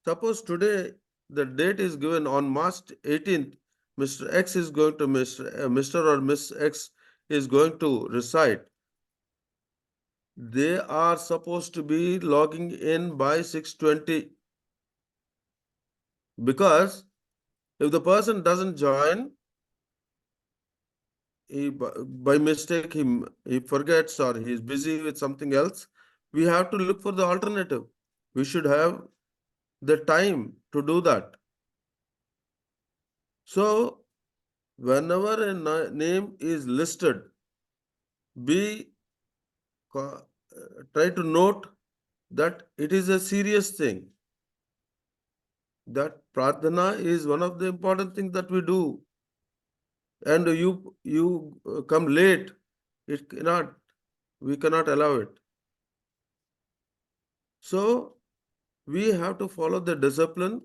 suppose today the date is given on March 18th, Mr. X is going to Mr. or Miss X is going to reside. They are supposed to be logging in by 6:20, because if the person doesn't join, by mistake he forgets or he is busy with something else, we have to look for the alternative. We should have the time to do that. So whenever a name is listed, be try to note that it is a serious thing. That pradhana is one of the important things that we do. And you come late, we cannot allow it. So we have to follow the discipline,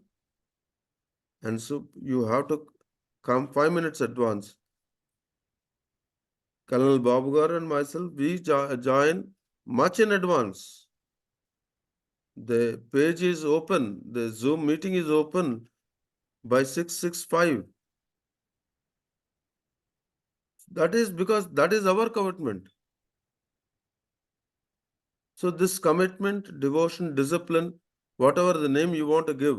and so you have to come 5 minutes advance. Colonel Babu and myself, we join much in advance. The page is open, the Zoom meeting is open by 6:65. That is because that is our commitment. So this commitment, devotion, discipline, whatever the name you want to give,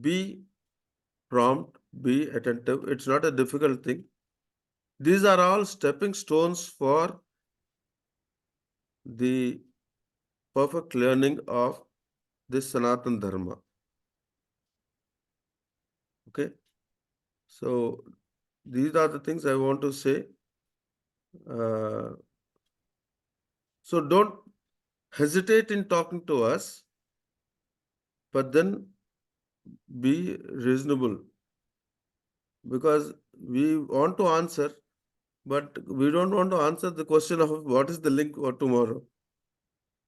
be prompt, be attentive. It's not a difficult thing. These are all stepping stones for the perfect learning of this Sanatan Dharma. Okay? So these are the things I want to say. So don't hesitate in talking to us, but then be reasonable, because we want to answer, but we don't want to answer the question of what is the link for tomorrow.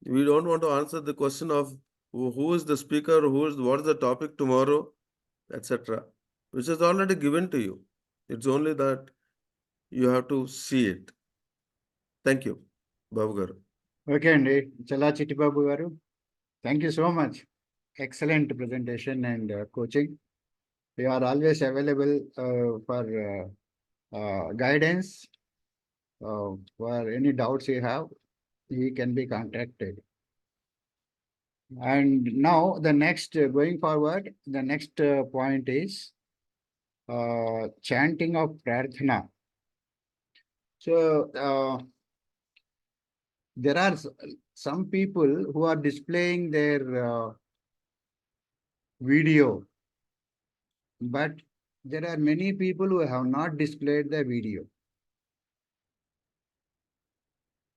We don't want to answer the question of who is the speaker, what is the topic tomorrow, etc., which is already given to you. It's only that you have to see it. Thank you, Babu Garu. Okay, Andy. Challa Chitti Babu garu. Thank you so much. Excellent presentation and coaching. You are always available for guidance. For any doubts you have, he can be contacted. And now the next, going forward, the next point is chanting of Prarthana. So there are some people who are displaying their video, but there are many people who have not displayed the video.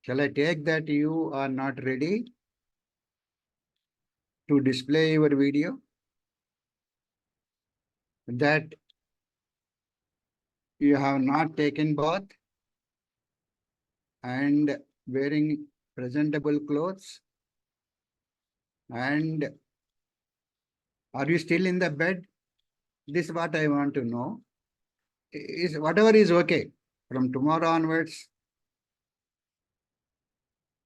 Shall I take that you are not ready to display your video? That you have not taken bath and wearing presentable clothes, and are you still in the bed? This is what I want to know. Is whatever is okay. From tomorrow onwards,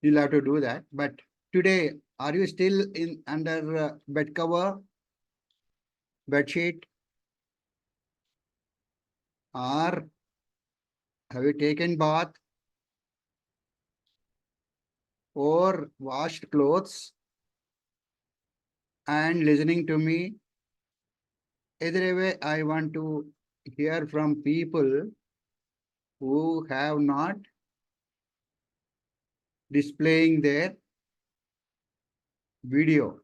you'll have to do that. But today, are you still in under bed cover, bed sheet, or have you taken bath or washed clothes and listening to me? Either way, I want to hear from people who have not displaying their video.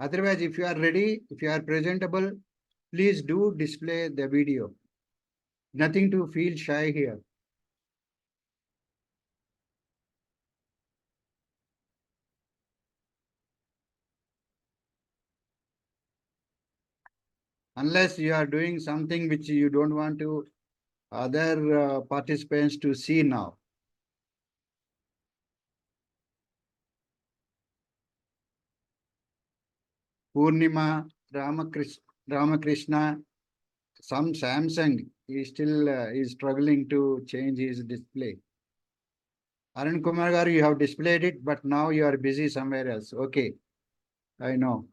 Otherwise, if you are ready, if you are presentable, please do display the video. Nothing to feel shy here. Unless you are doing something which you don't want to other participants to see now. Purnima Ramakrishna. Ramakrishna, some Samsung is still is struggling to change his display. Arun Kumar garu, you have displayed it, but now you are busy somewhere else. Okay, I know.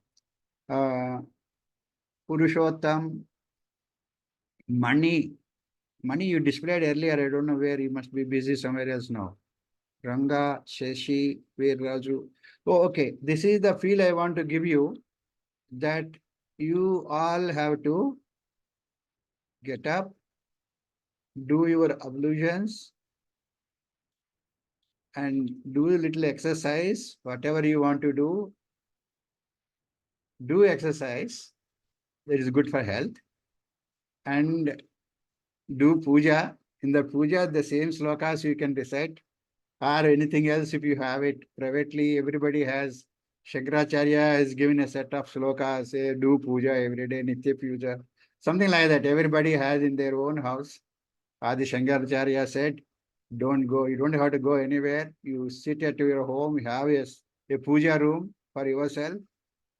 Purushottam, Mani you displayed earlier. I don't know where, you must be busy somewhere else now. Ranga, Shashi, Veerraju. Oh, okay. This is the feel I want to give you, that you all have to get up, do your ablutions, and do a little exercise, whatever you want to do exercise. That is good for health. And do puja. In the puja, the same slokas you can recite, or anything else if you have it privately. Everybody has. Shankaracharya has given a set of slokas, say do puja every day, nitya puja, something like that. Everybody has in their own house. Adi Shankaracharya said, don't go, you don't have to go anywhere. You sit at your home, you have a puja room for yourself,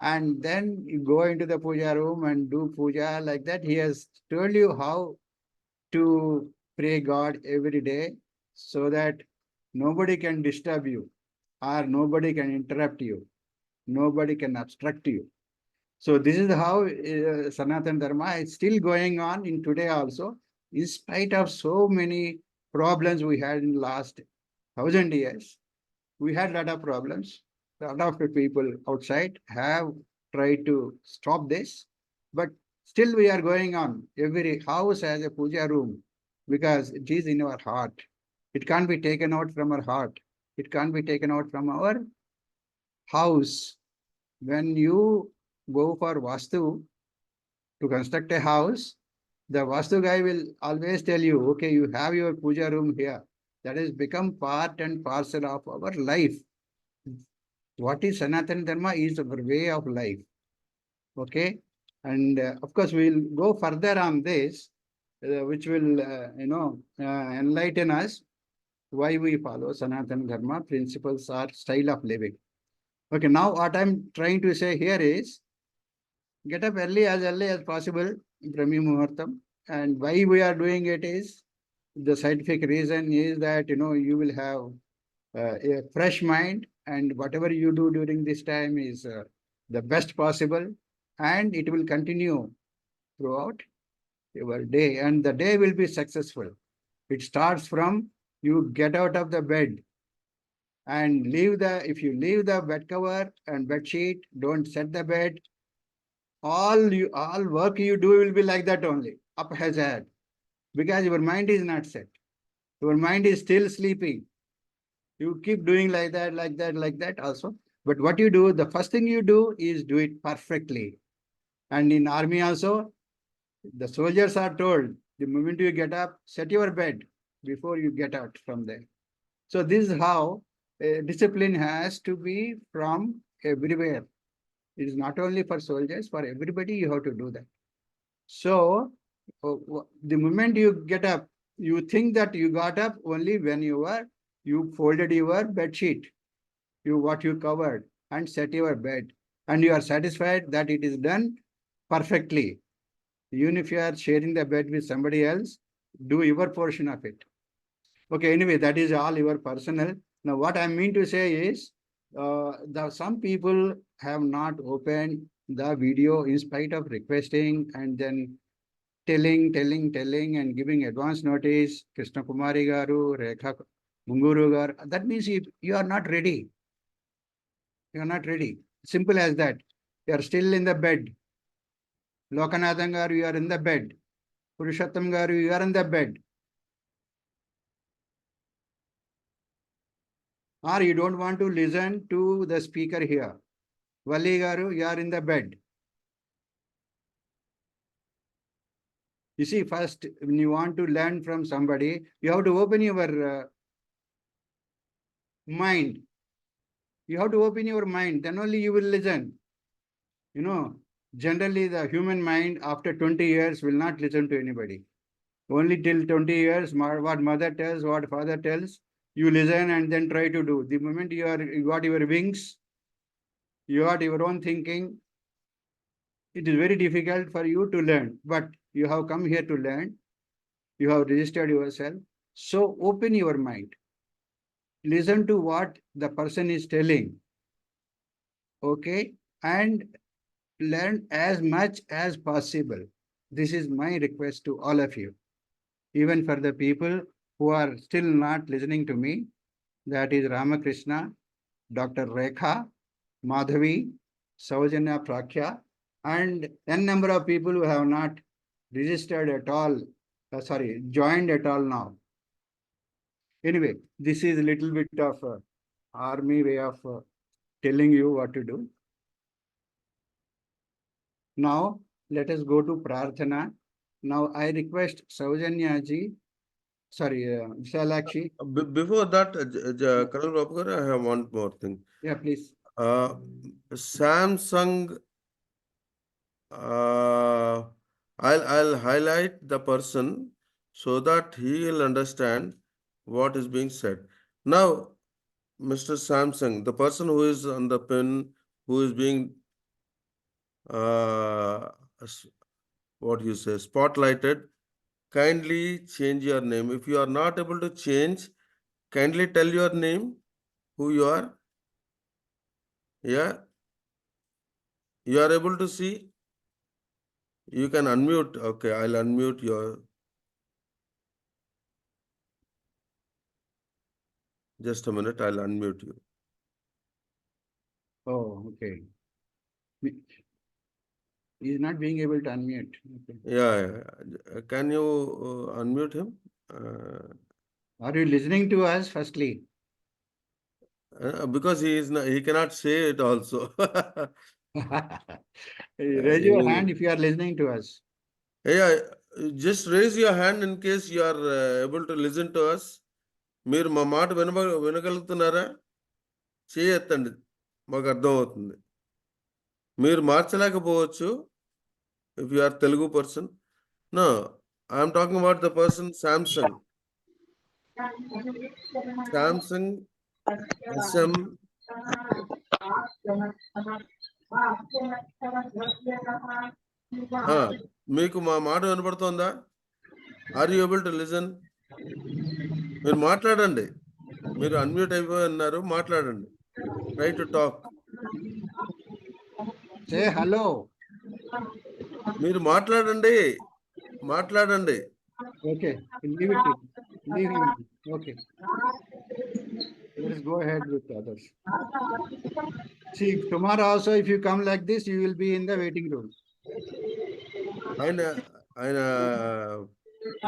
and then you go into the puja room and do puja like that. He has told you how to pray God every day, so that nobody can disturb you, or nobody can interrupt you, nobody can obstruct you. So this is how Sanatana Dharma is still going on in today also, in spite of so many problems we had in last 1,000 years. We had a lot of problems. A lot of people outside have tried to stop this, but still we are going on. Every house has a puja room, because it is in our heart. It can't be taken out from our heart. It can't be taken out from our house. When you go for Vastu to construct a house, the Vastu guy will always tell you, okay, you have your puja room here. That has become part and parcel of our life. What is Sanatana Dharma is our way of life. Okay. And of course, we'll go further on this, which will, enlighten us why we follow Sanatana Dharma principles or style of living. Okay, now what I'm trying to say here is, get up early as possible, Brahmi Muhurtam. And why we are doing it is, the scientific reason is that, you will have a fresh mind, and whatever you do during this time is the best possible, and it will continue throughout your day, and the day will be successful. It starts from you get out of the bed and if you leave the bed cover and bed sheet, don't set the bed, all work you do will be like that only, up has head, because your mind is not set. Your mind is still sleeping. You keep doing like that also. But what you do, the first thing you do is do it perfectly. And in army also, the soldiers are told, the moment you get up, set your bed before you get out from there. So this is how discipline has to be from everywhere. It is not only for soldiers, for everybody you have to do that. So the moment you get up, you think that you got up only when you folded your bed sheet, what you covered, and set your bed, and you are satisfied that it is done perfectly. Even if you are sharing the bed with somebody else, do your portion of it. Okay, anyway, that is all your personal. Now, what I mean to say is, some people have not opened the video in spite of requesting, and then telling, and giving advance notice. Krishna Kumari garu, Rekha Munguru garu. That means you are not ready. You are not ready. Simple as that. You are still in the bed. Lokanathan garu, you are in the bed. Purushottam garu, you are in the bed. Or you don't want to listen to the speaker here. Valli garu, you are in the bed. You see, first, when you want to learn from somebody, you have to open your mind. You have to open your mind, then only you will listen. Generally the human mind after 20 years will not listen to anybody. Only till 20 years, what mother tells, what father tells, you listen and then try to do. The moment you got your wings, you got your own thinking, it is very difficult for you to learn, but you have come here to learn. You have registered yourself. So open your mind. Listen to what the person is telling. Okay. And learn as much as possible. This is my request to all of you. Even for the people who are still not listening to me, that is Ramakrishna, Dr. Rekha, Madhavi, Saujanya Prakya, and n number of people who have not registered at all, joined at all now. Anyway, this is a little bit of army way of telling you what to do. Now, let us go to Prarthana. Now, I request Saujanya ji, Vishalakshi. Before that, Colonel Babu, I have one more thing. Yeah, please. Samsung, I'll highlight the person so that he will understand what is being said. Now, Mr. Samsung, the person who is on the pin, who is being what you say, spotlighted, kindly change your name. If you are not able to change, kindly tell your name, who you are. Yeah. You are able to see? You can unmute. Okay, I'll unmute your. Just a minute, I'll unmute you. Oh, okay. He is not being able to unmute. Okay. Yeah. Can you unmute him? Are you listening to us firstly? Because he cannot say it also. Raise your hand if you are listening to us. Yeah, just raise your hand in case you are able to listen to us. మీరు మా మాట వినగలుగుతున్నారా? చేయొద్దండి, మాకు అర్థమవుతుంది. మీరు మార్చలేకపోవచ్చు if you are Telugu person. No, I am talking about the person Samsung. Samsung SM. మీకు మా మాట వినపడుతోందా? Are you able to listen? మీరు మాట్లాడండి. మీరు అన్మ్యూట్ అయిపోయి ఉన్నారు, మాట్లాడండి. Try to talk. Say hello. మీరు మాట్లాడండి. Okay, leave it. Leave him. Okay. Let us go ahead with others. See, tomorrow also, if you come like this, you will be in the waiting room. ఆయన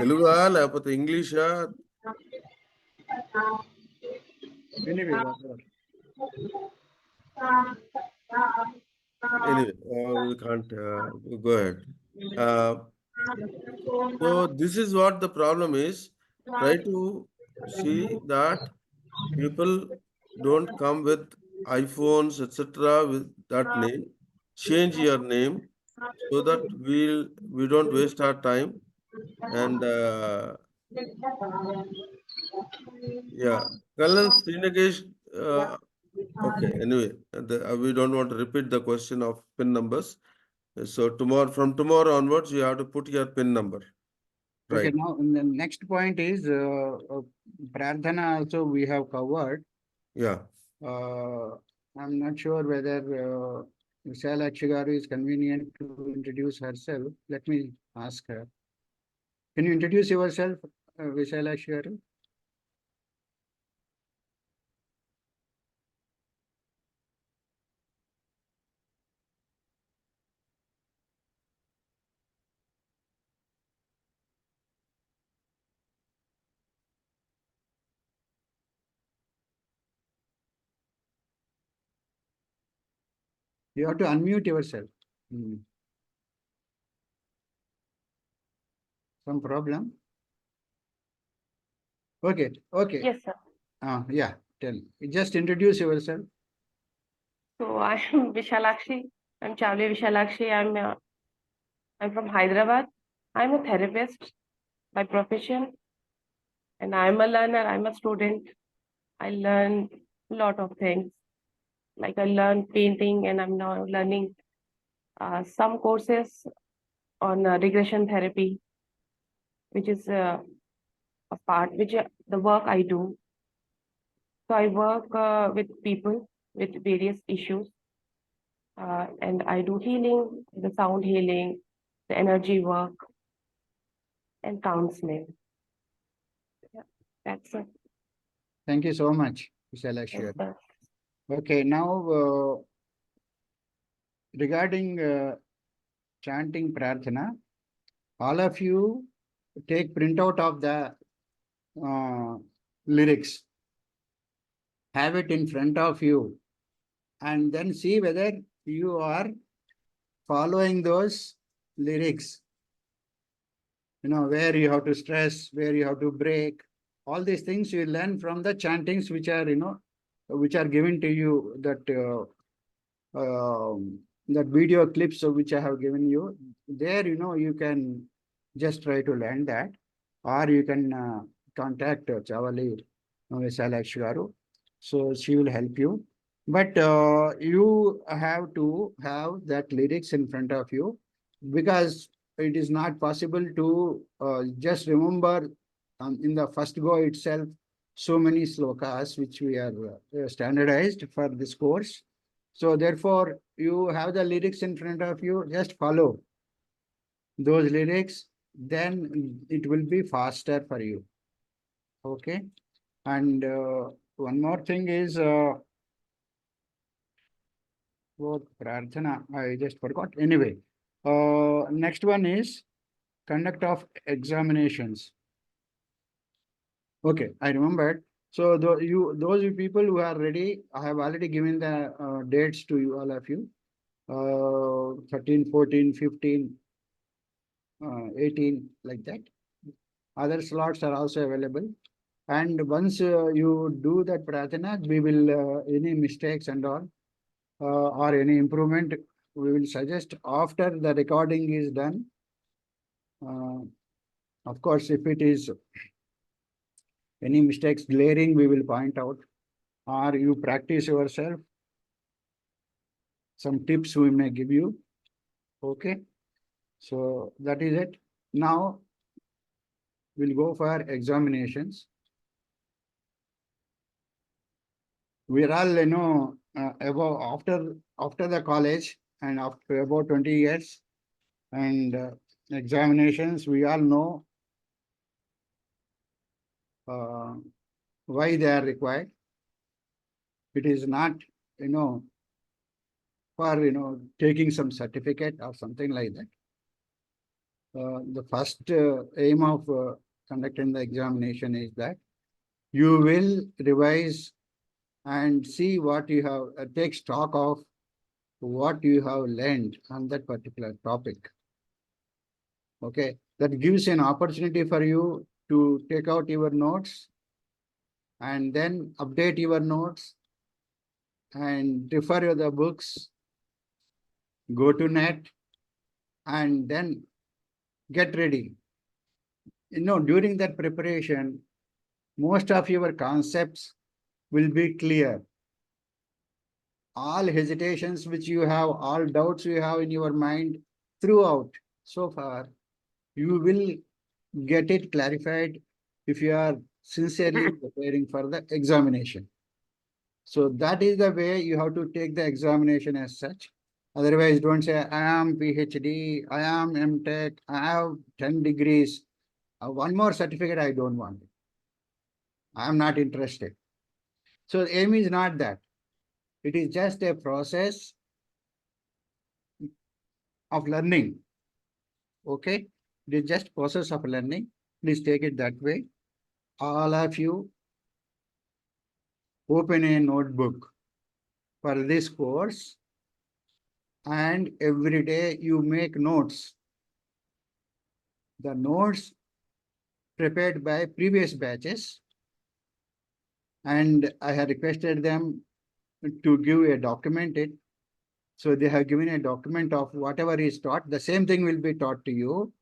తెలుగా లేకపోతే ఇంగ్లీషా? Anyway, whatever. Anyway, we can't go ahead. So this is what the problem is. Try to see that people don't come with iPhones, etc. with that name. Change your name so that we don't waste our time. And yeah, Kalan Srinagesh. Okay. Anyway, we don't want to repeat the question of PIN numbers. So from tomorrow onwards, you have to put your PIN number. Okay, Right. now the next point is Prarthana also we have covered. Yeah. I'm not sure whether Vishalakshi garu is convenient to introduce herself. Let me ask her. Can you introduce yourself, Vishalakshi garu? You have to unmute yourself. Some problem? Okay. Yes, sir. Yeah, tell. Just introduce yourself. So I am Vishalakshi. I'm Chavli Vishalakshi. I'm from Hyderabad. I'm a therapist by profession, and I'm a learner. I'm a student. I learn a lot of things. Like I learned painting, and I'm now learning some courses on regression therapy, which is a part which the work I do. So I work with people with various issues, and I do healing, the sound healing, the energy work, and counseling. Yeah, that's it. Thank you so much, Yes, Vishalakshi. sir. Okay, now regarding chanting Prarthana, all of you take printout of the lyrics, have it in front of you, and then see whether you are following those lyrics. You know, where you have to stress, where you have to break, all these things you learn from the chantings which are, which are given to you, that video clips of which I have given you. There, you can just try to learn that, or you can contact Chavali Visalakshi garu. So she will help you. But you have to have that lyrics in front of you, because it is not possible to just remember in the first go itself so many slokas which we are standardized for this course. So therefore, you have the lyrics in front of you, just follow those lyrics, then it will be faster for you. Okay. And one more thing is, Prarthana, I just forgot. Anyway, next one is conduct of examinations. Okay, I remembered. So those people who are ready, I have already given the dates to you, all of you. 13, 14, 15, 18, like that. Other slots are also available. And once you do that Prarthana, we will, any mistakes and all, or any improvement, we will suggest after the recording is done. Of course, if it is any mistakes glaring, we will point out, or you practice yourself. Some tips we may give you. Okay. So that is it. Now we'll go for examinations. We are all, above, after the college and after about 20 years, and examinations, we all know why they are required. It is not, for, taking some certificate or something like that. The first aim of conducting the examination is that you will revise and see what you have, take stock of what you have learned on that particular topic. Okay, that gives an opportunity for you to take out your notes and then update your notes and refer to the books, go to net, and then get ready. During that preparation, most of your concepts will be clear. All hesitations which you have, all doubts you have in your mind throughout so far, you will get it clarified if you are sincerely preparing for the examination. So that is the way you have to take the examination as such. Otherwise, don't say, I am PhD, I am MTech, I have 10 degrees. One more certificate I don't want. I am not interested. So the aim is not that. It is just a process of learning. Okay? It is just process of learning. Please take it that way. All of you open a notebook for this course, and every day you make notes. The notes prepared by previous batches, and I have requested them to give a document it. So they have given a document of whatever is taught. The same thing will be taught to you,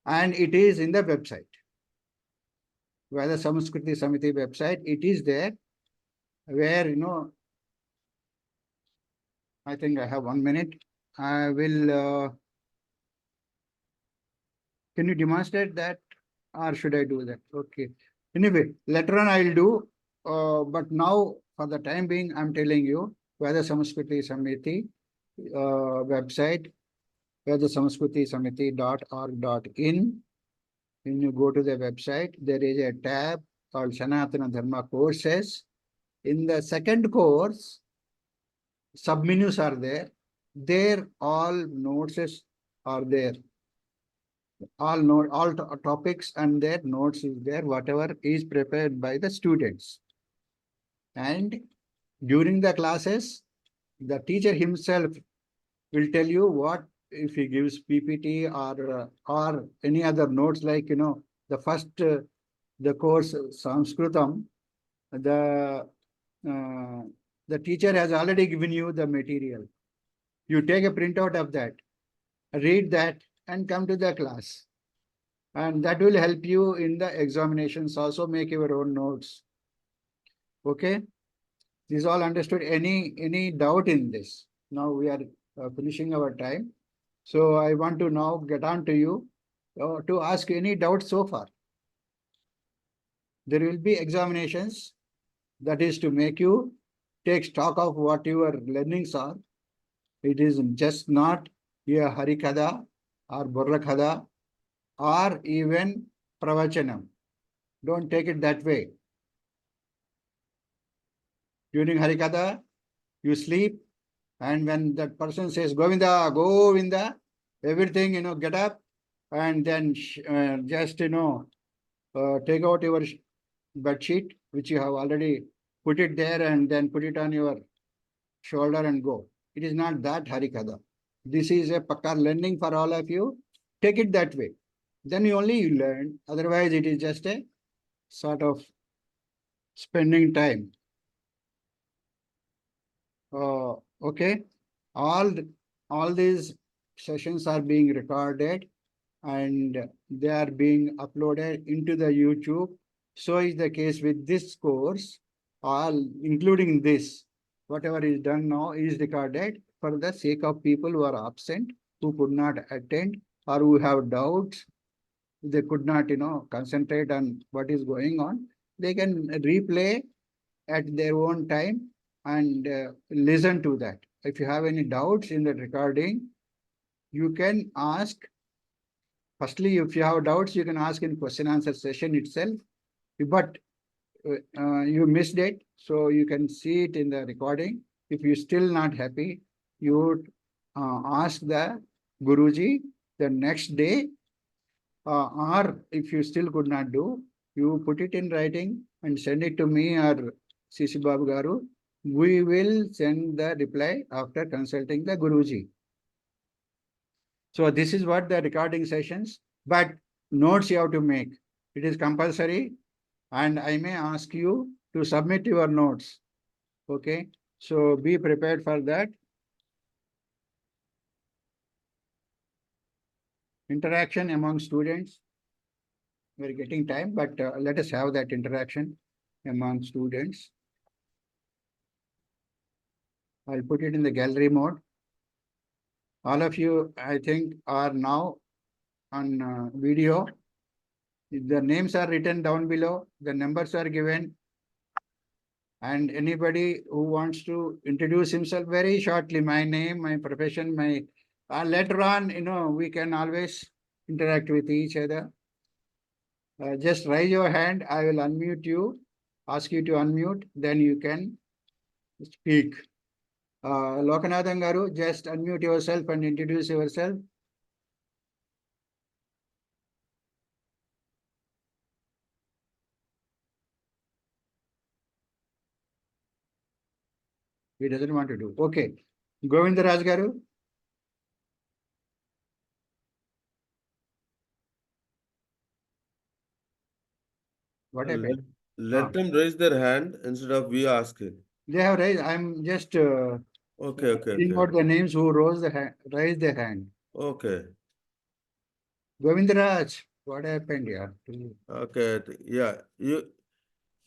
and it is in the website. Veda Samskruti Samiti website, it is there, where, I think I have 1 minute. I will, can you demonstrate that or should I do that? Okay. Anyway, later on I'll do, but now for the time being, I'm telling you, Veda Samskruti Samiti website, vedasamskruti.org.in. When you go to the website, there is a tab called Sanatana Dharma courses. In the second course, submenus are there. There all notes are there. All topics and their notes is there, whatever is prepared by the students. And during the classes, the teacher himself will tell you what if he gives PPT or any other notes, like the first the course Sanskritam, the the teacher has already given you the material. You take a printout of that, read that, and come to the class. And that will help you in the examinations. Also make your own notes. Okay? This is all understood. Any doubt in this? Now we are finishing our time. So I want to now get on to you to ask any doubt so far. There will be examinations. That is to make you take stock of what your learnings are. It is just not a Harikada or Burrakada or even Pravachanam. Don't take it that way. During Harikada, you sleep, and when that person says, Govinda, Govinda, everything, get up, and then just, take out your bed sheet, which you have already put it there, and then put it on your shoulder and go. It is not that Harikada. This is a pakka learning for all of you. Take it that way. Then you only learn. Otherwise, it is just a sort of spending time. Okay. All these sessions are being recorded and they are being uploaded into the YouTube. So is the case with this course, all including this. Whatever is done now is recorded for the sake of people who are absent, who could not attend, or who have doubts. They could not, concentrate on what is going on. They can replay at their own time and listen to that. If you have any doubts in the recording, you can ask. Firstly, if you have doubts, you can ask in question answer session itself. But you missed it, so you can see it in the recording. If you're still not happy, you would ask the Guruji the next day, or if you still could not do, you put it in writing and send it to me or CC Babu Garu. We will send the reply after consulting the Guruji. So this is what the recording sessions, but notes you have to make. It is compulsory, and I may ask you to submit your notes. Okay, so be prepared for that. Interaction among students. We're getting time, but let us have that interaction among students. I'll put it in the gallery mode. All of you, I think, are now on video. The names are written down below. The numbers are given. And anybody who wants to introduce himself very shortly, my name, my profession, later on, we can always interact with each other. Just raise your hand. I will unmute you, ask you to unmute, then you can speak. Lokanathan Garu, just unmute yourself and introduce yourself. He doesn't want to do. Okay. Govindaraj Garu. What happened? Let them raise their hand instead of we asking. They have raised. I'm just Okay. reading out the names who raised their hand. Okay. Govindaraj, what happened here? Okay. Yeah.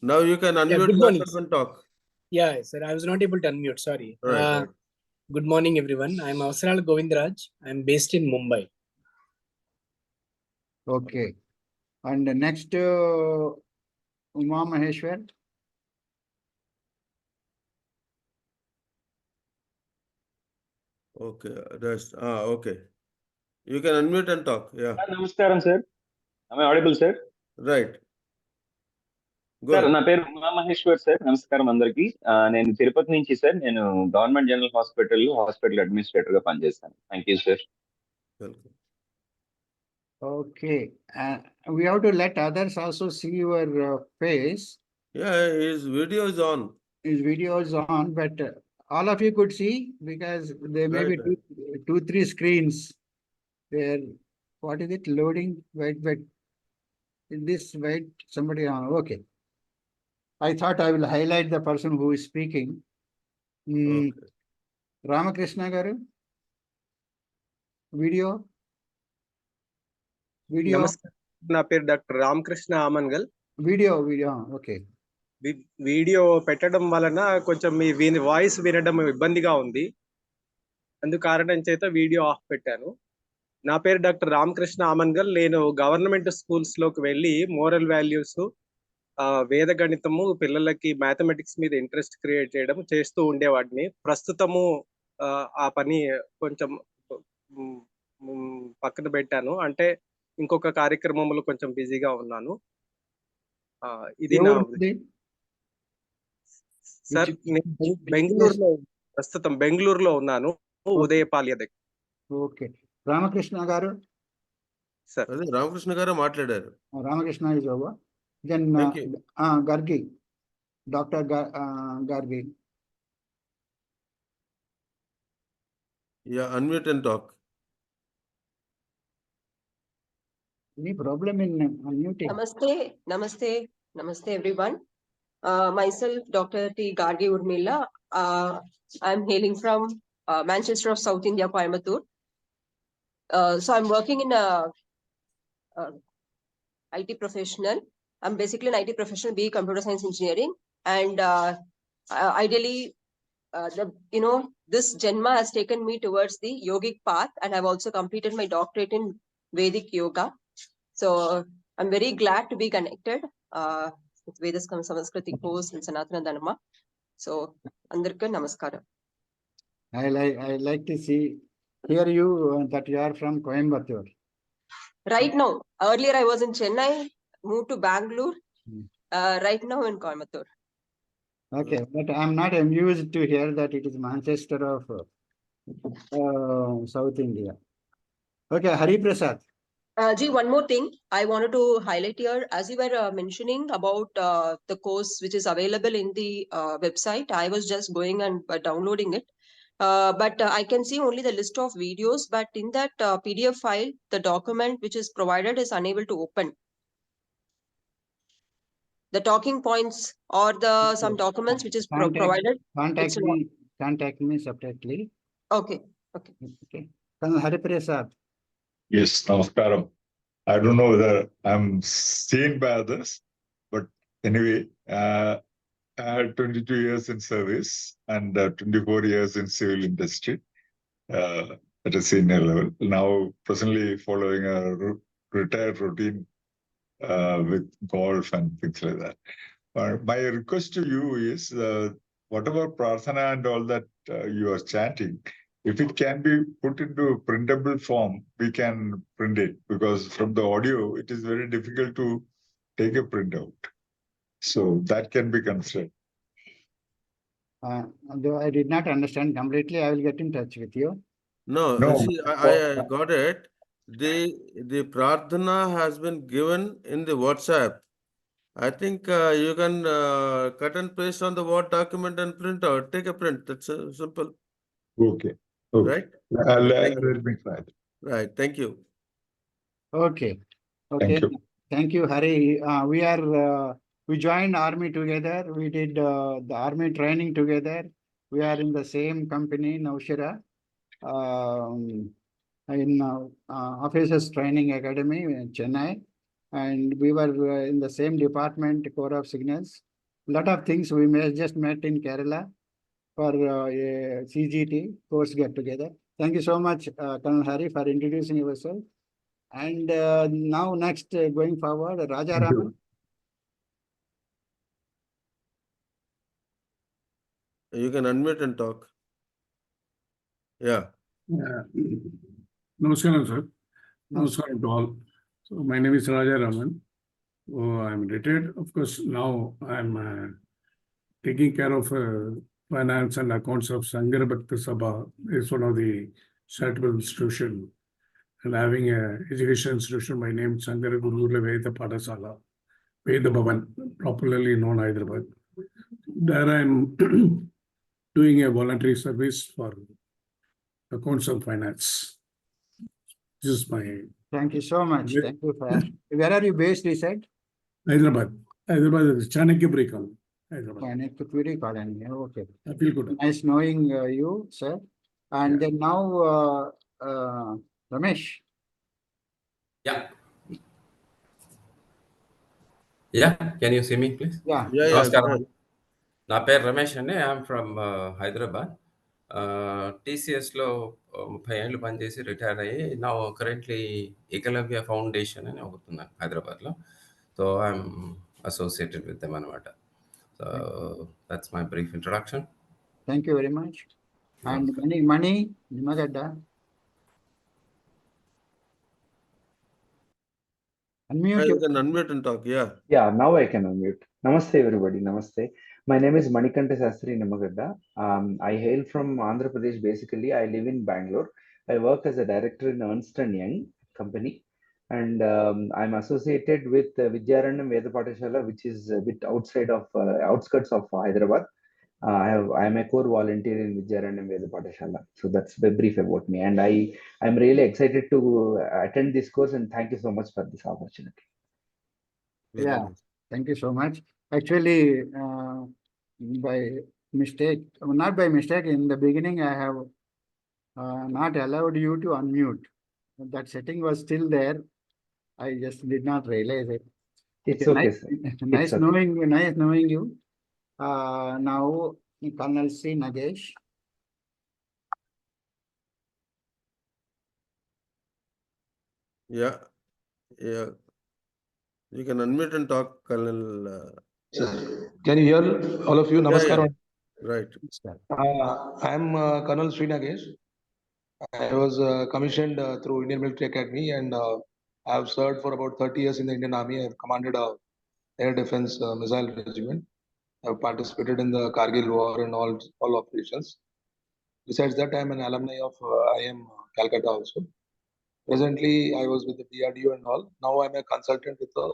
Now you can unmute good morning, yourself and talk. Yeah, sir. I was not able to unmute. Sorry. Right. Good morning, everyone. I'm Avsaral Govindraj. I'm based in Mumbai. Okay. And the next, Uma Maheshwar. Okay, okay. You can unmute and talk. Yeah, Namaskaram, sir. Am I audible, sir? right. Go sir ahead. నా పేరు Uma Maheshwar sir. నమస్కారం అందరికి. నేను తిరుపతి నుంచి sir. నేను government general hospital administrator గా పనిచేస్తాను. Thank you sir. Welcome. Okay. We have to let others also see your face. Yeah, his video is on. His video is on, but all of you could see because there may be Right, two, three screens where, what is it, loading? Wait. This, wait, somebody on. Okay. I thought I will highlight the person who is speaking. Okay. Ramakrishna Garu. Video. నమస్కారం, నా పేరు doctor Ramakrishna Amangal. Video. Okay. Video పెట్టడం వలన కొంచెం మీ voice వినడం ఇబ్బందిగా ఉంది. అందుకు కారణం చేత వీడియో ఆఫ్ పెట్టాను. నా పేరు డాక్టర్ రామకృష్ణ ఆమన్గల్. నేను గవర్నమెంట్ స్కూల్స్ లోకి వెళ్ళి మోరల్ వాల్యూస్, వేద గణితము, పిల్లలకి మ్యాథమెటిక్స్ మీద ఇంట్రెస్ట్ క్రియేట్ చేయడం చేస్తూ ఉండేవాడిని. ప్రస్తుతము ఆ పని కొంచెం పక్కన పెట్టాను. అంటే ఇంకొక కార్యక్రమంలో కొంచెం బిజీగా ఉన్నాను. ఇది నా సార్. ప్రస్తుతం బెంగళూరులో ఉన్నాను, ఉదయపాల్య దగ్గర. ఓకే. రామకృష్ణ గారు సార్. అదే రామకృష్ణ గారు మాట్లాడారు. Ramakrishna is over. Then Gargi, Dr. Gargi. Yeah, unmute and talk. Any problem in unmuting? Namaste everyone. Myself, Dr. T. Gargi Urmila. I'm hailing from Manchester of South India, Coimbatore. So I'm working in a IT professional. I'm basically an IT professional, BE Computer Science Engineering. And ideally, this Janma has taken me towards the yogic path, and I've also completed my doctorate in Vedic Yoga. So I'm very glad to be connected with Veda Samskruti course in Sanatana Dharma. So, Andarku Namaskaram. I like to hear you that you are from Coimbatore. Right now, earlier I was in Chennai, moved to Bangalore. Right now in Coimbatore. Okay, but I'm not amused to hear that it is Manchester of South India. Okay, Hari Prasad. Ji, one more thing I wanted to highlight here, as you were mentioning about the course which is available in the website. I was just going and downloading it. But I can see only the list of videos, but in that PDF file, the document which is provided is unable to open. The talking points or some documents which is provided. Contact me separately. Okay. Hari Prasad. Yes, namaskaram. I don't know whether I'm seen by others, but anyway, I had 22 years in service and 24 years in civil industry at a senior level. Now, presently following a retired routine with golf and things like that. My request to you is, whatever prarthana and all that you are chanting, if it can be put into printable form, we can print it, because from the audio, it is very difficult to take a printout. So that can be considered. Though I did not understand completely, I will get in touch with you. No. See, I got it. The prarthana has been given in the WhatsApp. I think you can cut and paste on the Word document and print out. Take a print. That's simple. Okay. Right? Let me try. Right. Thank you. Okay. Thank you, Hari. We joined army together. We did the army training together. We are in the same company, Naushira, in Officers Training Academy in Chennai. And we were in the same department, Corps of Signals. A lot of things we just met in Kerala for a CGT course get together. Thank you so much, Colonel Hari, for introducing yourself. And now next, going forward, Raja Thank you. Raman. You can unmute and talk. Yeah. Namaskaram, sir. Namaskaram to all. So my name is Raja Raman. I'm retired. Of course, now I'm taking care of finance and accounts of Sangar Bhakta Sabha. It's one of the charitable institution, and having a education institution by name Sangar Gurukula Veda Padasala, Veda Bhavan, popularly known Hyderabad. There I'm doing a voluntary service for accounts and finance. This is my Thank you so much. Thank you for. Where are you based, he said? Hyderabad. Hyderabad is Chanakya colony. Hyderabad. Okay. I feel good. Nice knowing you, sir. And then now, Ramesh. Yeah. Yeah, can you see me, please? Yeah. Namaskaram. నా పేరు రమేష్ అండి. I'm from Hyderabad. టీసీఎస్లో 30 ఏళ్ళు పనిచేసి retire అయ్యి now currently Eklavya foundation అని ఒకటి ఉంది హైదరాబాద్లో. So I'm associated with them అనమాట. So that's my brief introduction. Thank you very much. And Mani Nimagadda. Unmute. You can unmute and talk. Yeah. Yeah, now I can unmute. Namaste, everybody. Namaste. My name is Manikanta Sastri Namagadda. I hail from Andhra Pradesh. Basically, I live in Bangalore. I work as a director in Ernst & Young company, and I'm associated with Vidyaranyam Veda Pathashala, which is a bit outside of outskirts of Hyderabad. I'm a core volunteer in Vidyaranyam Veda Pathashala. So that's the brief about me, and I'm really excited to attend this course, and thank you so much for this opportunity. Yeah, thank you so much. Actually, by mistake, not by mistake, in the beginning, I have not allowed you to unmute. That setting was still there. I just did not realize it. It's okay, nice, sir. nice knowing you. Now, Colonel C. Nagesh. Yeah. You can unmute and talk, Colonel. Sir, can you hear all of you? Namaskaram. Right. I am Colonel Sri Nagesh. I was commissioned through Indian Military Academy, and I have served for about 30 years in the Indian Army. I have commanded a air defense missile regiment. I have participated in the Kargil War and all operations. Besides that, I am an alumni of IIM Calcutta also. Presently, I was with the DRDO and all. Now I am a consultant with a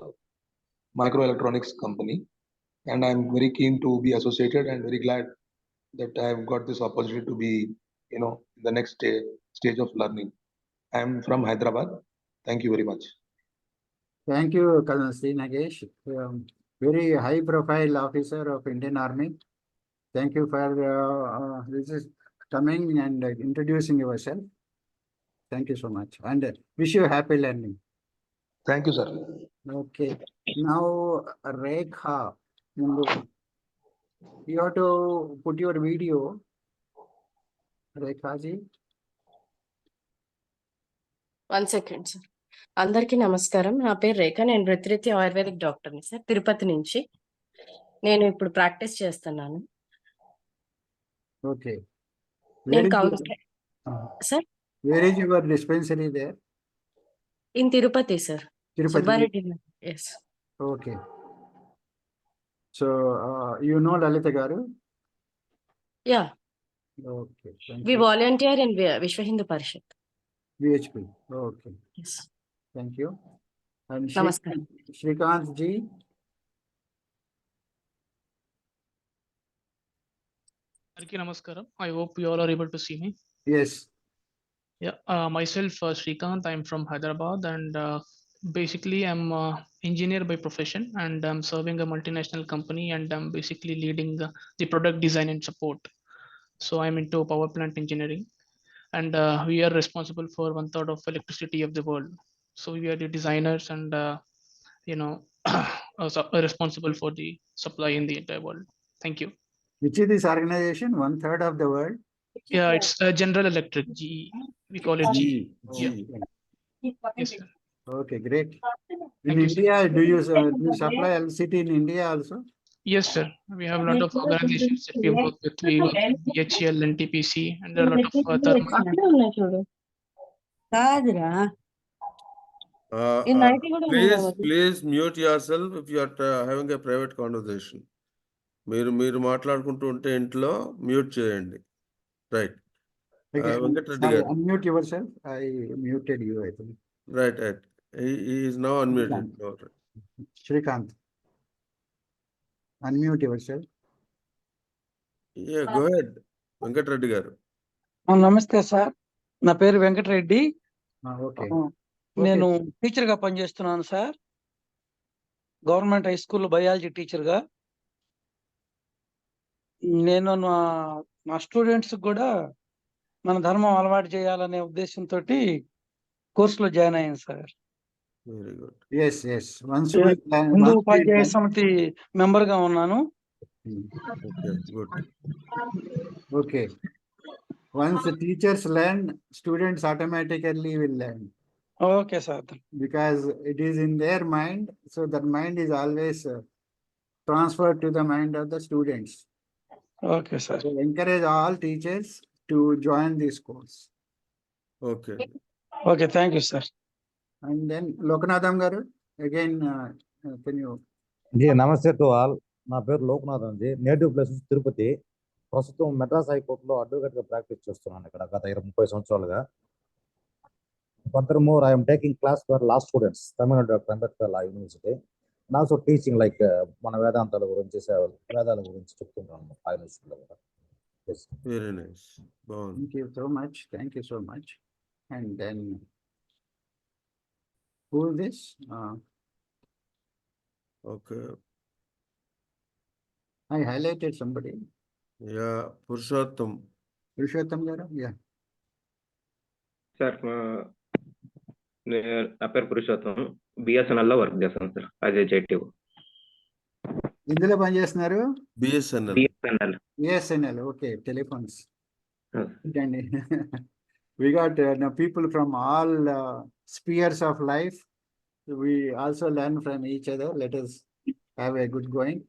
microelectronics company, and I'm very keen to be associated and very glad that I have got this opportunity to be, in the next stage of learning. I am from Hyderabad. Thank you very much. Thank you, Colonel C. Nagesh. Very high profile officer of Indian Army. Thank you for this is coming and introducing yourself. Thank you so much, and wish you happy learning. Thank you, sir. Okay. Now, Rekha, you have to put your video. Rekha ji. 1 second, sir. అందరికీ నమస్కారం. నా పేరు రేఖ. నేను వృత్తిరీత్యా ayurvedic డాక్టర్ని sir, Tirupati నుంచి. నేను ఇప్పుడు ప్రాక్టీస్ చేస్తున్నాను. Okay. నేను sir, where is your dispensary there? In Tirupati, sir. Tirupati. Yes. Okay. So, you know Lalita Garu? Yeah. Okay. We volunteer in Vishwa Hindu Parishad. VHP. Okay. Yes. Thank you. And Namaskaram. Shrikant ji. Namaskaram. I hope you all are able to see me. Yes. Yeah. Myself, Shrikant. I'm from Hyderabad, and basically I'm an engineer by profession, and I'm serving a multinational company, and I'm basically leading the product design and support. So I'm into power plant engineering, and we are responsible for 1/3 of electricity of the world. So we are the designers and responsible for the supply in the entire world. Thank you. Which is this organization? 1/3 of the world? Yeah, it's General Electric, GE. We call it GE. Yeah. Yes, sir. Okay, great. In Thank you, sir. India, do you supply LCT in India also? Yes, sir. We have a lot of organizations that we work with. We work with BHEL, NTPC, and there are a lot of thermal. Please mute yourself if you are having a private conversation. మీరు మాట్లాడుకుంటూ ఉంటే ఇంట్లో mute చేయండి. Right. Venkatareddy గారు. Unmute yourself. I muted you, I think. Right. He is now unmuted. Srikanth. Unmute yourself. Yeah, go ahead. Venkatareddy గారు. నమస్తే sir, నా పేరు వెంకటరెడ్డి. Okay. నేను టీచర్ గా పనిచేస్తున్నాను sir, government high school biology teacher గా. నేను నా స్టూడెంట్స్ కూడా మన ధర్మం అలవాటు చేయాలనే ఉద్దేశంతో కోర్సులో జాయిన్ అయ్యాను sir. Very good. Yes. Hindu ఉపాధ్యాయ సమితి మెంబర్ గా ఉన్నాను. Okay, good. Okay. Once the teachers learn, students automatically will learn. Okay, sir. Because it is in their mind, so that mind is always transferred to the mind of the students. Okay, sir. So encourage all teachers to join this course. Okay. Okay, thank you, sir. And then Lokanatham garu, again, can you? నమస్తే to all. నా పేరు Lokanatham ji. Native place Tirupati. ప్రస్తుతం మెడ్రాస్ హైకోర్టులో అడ్వకేట్గా practice చేస్తున్నాను ఇక్కడ గత 30 సంవత్సరాలుగా. Furthermore, I am taking class for law students, Tamil Dr. Ambedkar Law University, and also teaching like మన వేదాంతాల గురించి వేదాల గురించి చెప్తున్నాను ఆ యూనివర్సిటీలో కూడా. Very nice. Thank you so much. Thank you so much. And then who is this? Okay. I highlighted somebody. Yeah, Purushottam. Purushottam garu, yeah. Sir, నా పేరు పురుషోత్తం. BSNL లో వర్క్ చేస్తాను సార్, యాజ్ ఎగ్జిక్యూటివ్. ఇందులో పని చేస్తున్నారు? BSNL. Okay, telephones. We got people from all spheres of life. We also learn from each other. Let us have a good going.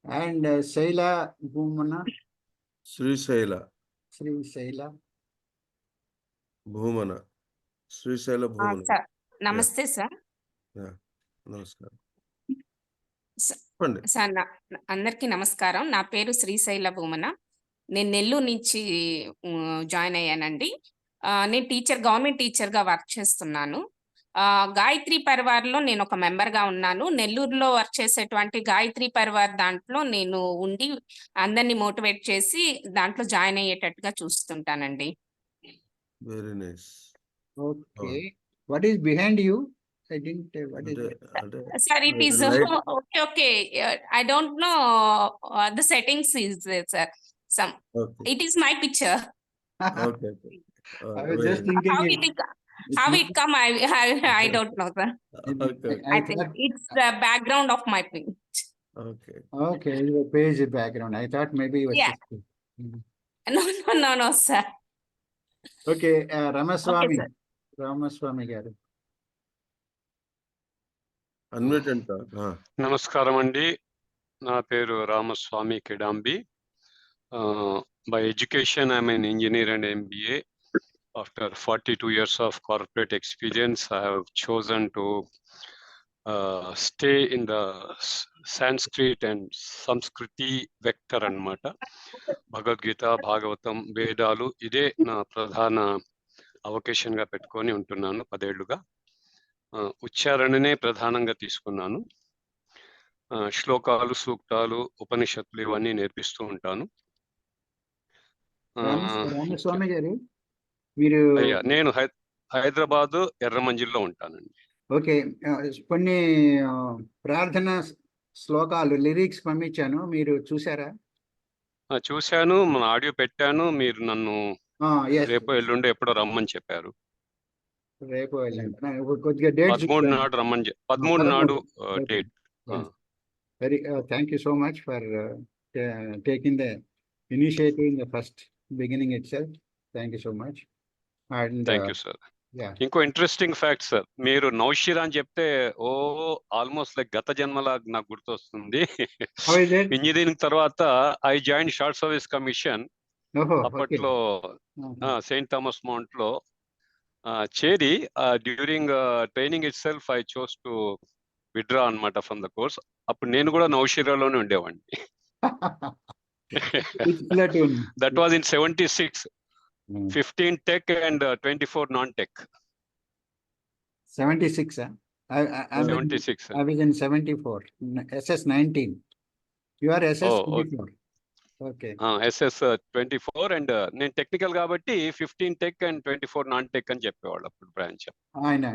And Shaila Bhumana. Srisaila Bhumana. Srisaila Bhumana. Sir, namaste, sir. Yeah, namaskaram. Sir అందరికీ నమస్కారం. నా పేరు శ్రీశైల భూమన. నేను నెల్లూరు నుంచి join అయ్యానండి. నేను government టీచర్గా work చేస్తున్నాను. గాయత్రి పరివార్లో నేను ఒక మెంబర్గా ఉన్నాను. నెల్లూరులో వర్క్ చేసేటువంటి గాయత్రి పరివార్ దాంట్లో నేను ఉండి అందరినీ మోటివేట్ చేసి దాంట్లో జాయిన్ అయ్యేటట్టుగా చూస్తుంటానండి. Very nice. Okay. What is behind you? I didn't. What is it? Sir, it is okay. I don't know the settings is there, sir. Okay. It is my picture. Okay. I was just thinking. How it come? I don't know, sir. Okay. I think it's the background of my page. Okay, the page background. I thought maybe it was. Yeah. No, sir. Okay, Ramaswamy. Okay, sir. Ramaswamy garu. Unmute and talk. నమస్కారం అండి, నా పేరు Ramaswamy కెడాంబి. By education, I'm an engineer and MBA. After 42 years of corporate experience, I have chosen to stay in the Sanskrit and Samskruti vector annamata. Bhagavad-Gita, Bhagavatam, Vedalu ఇదే నా ప్రధాన అవకాశంగా పెట్టుకొని ఉంటున్నాను 10 ఏళ్లుగా. ఉచ్చారణనే ప్రధానంగా తీసుకున్నాను. శ్లోకాలు, సూక్తాలు, ఉపనిషత్తులు ఇవన్నీ నేర్పిస్తూ ఉంటాను. రామస్వామి గారు, మీరు నేను హైదరాబాద్ ఎర్రమంజిల్లో ఉంటానండి. ఓకే, కొన్ని ప్రార్థన శ్లోకాలు లిరిక్స్ పంపించాను, మీరు చూసారా? చూశాను, మన ఆడియో పెట్టాను. మీరు నన్ను రేపు ఎల్లుండి ఎప్పుడో రమ్మని చెప్పారు. రేపు కొద్దిగా డేట్ 13 నాడు రమ్మని 13 నాడు date. Very thank you so much for taking the initiative in the first beginning itself. Thank you so much. And thank you sir. yeah, ఇంకో ఇంట్రెస్టింగ్ ఫ్యాక్ట్ సార్, మీరు నౌషిరా అని చెప్తే ఆల్మోస్ట్ లైక్ గత జన్మలా నాకు గుర్తొస్తుంది. how is it? ఇంజనీరింగ్ తర్వాత I join short service commission. Oh, okay. అప్పట్లో Saint Thomas mount లో చేరి during training it self I chose to withdraw అన్నమాట ఫ్రమ్ ద కోర్స్. అప్పుడు నేను కూడా నౌషిరాలోనే ఉండేవాడిని. Which platoon? That was in 76. 15 tech and 24 non-tech. 76, huh? I 76. I was in 74, SS 19. You are SS 24. Okay. SS 24 and నేను technical కాబట్టి 15 tech and 24 non-tech అని చెప్పేవాళ్ళు అప్పుడు branch. I know.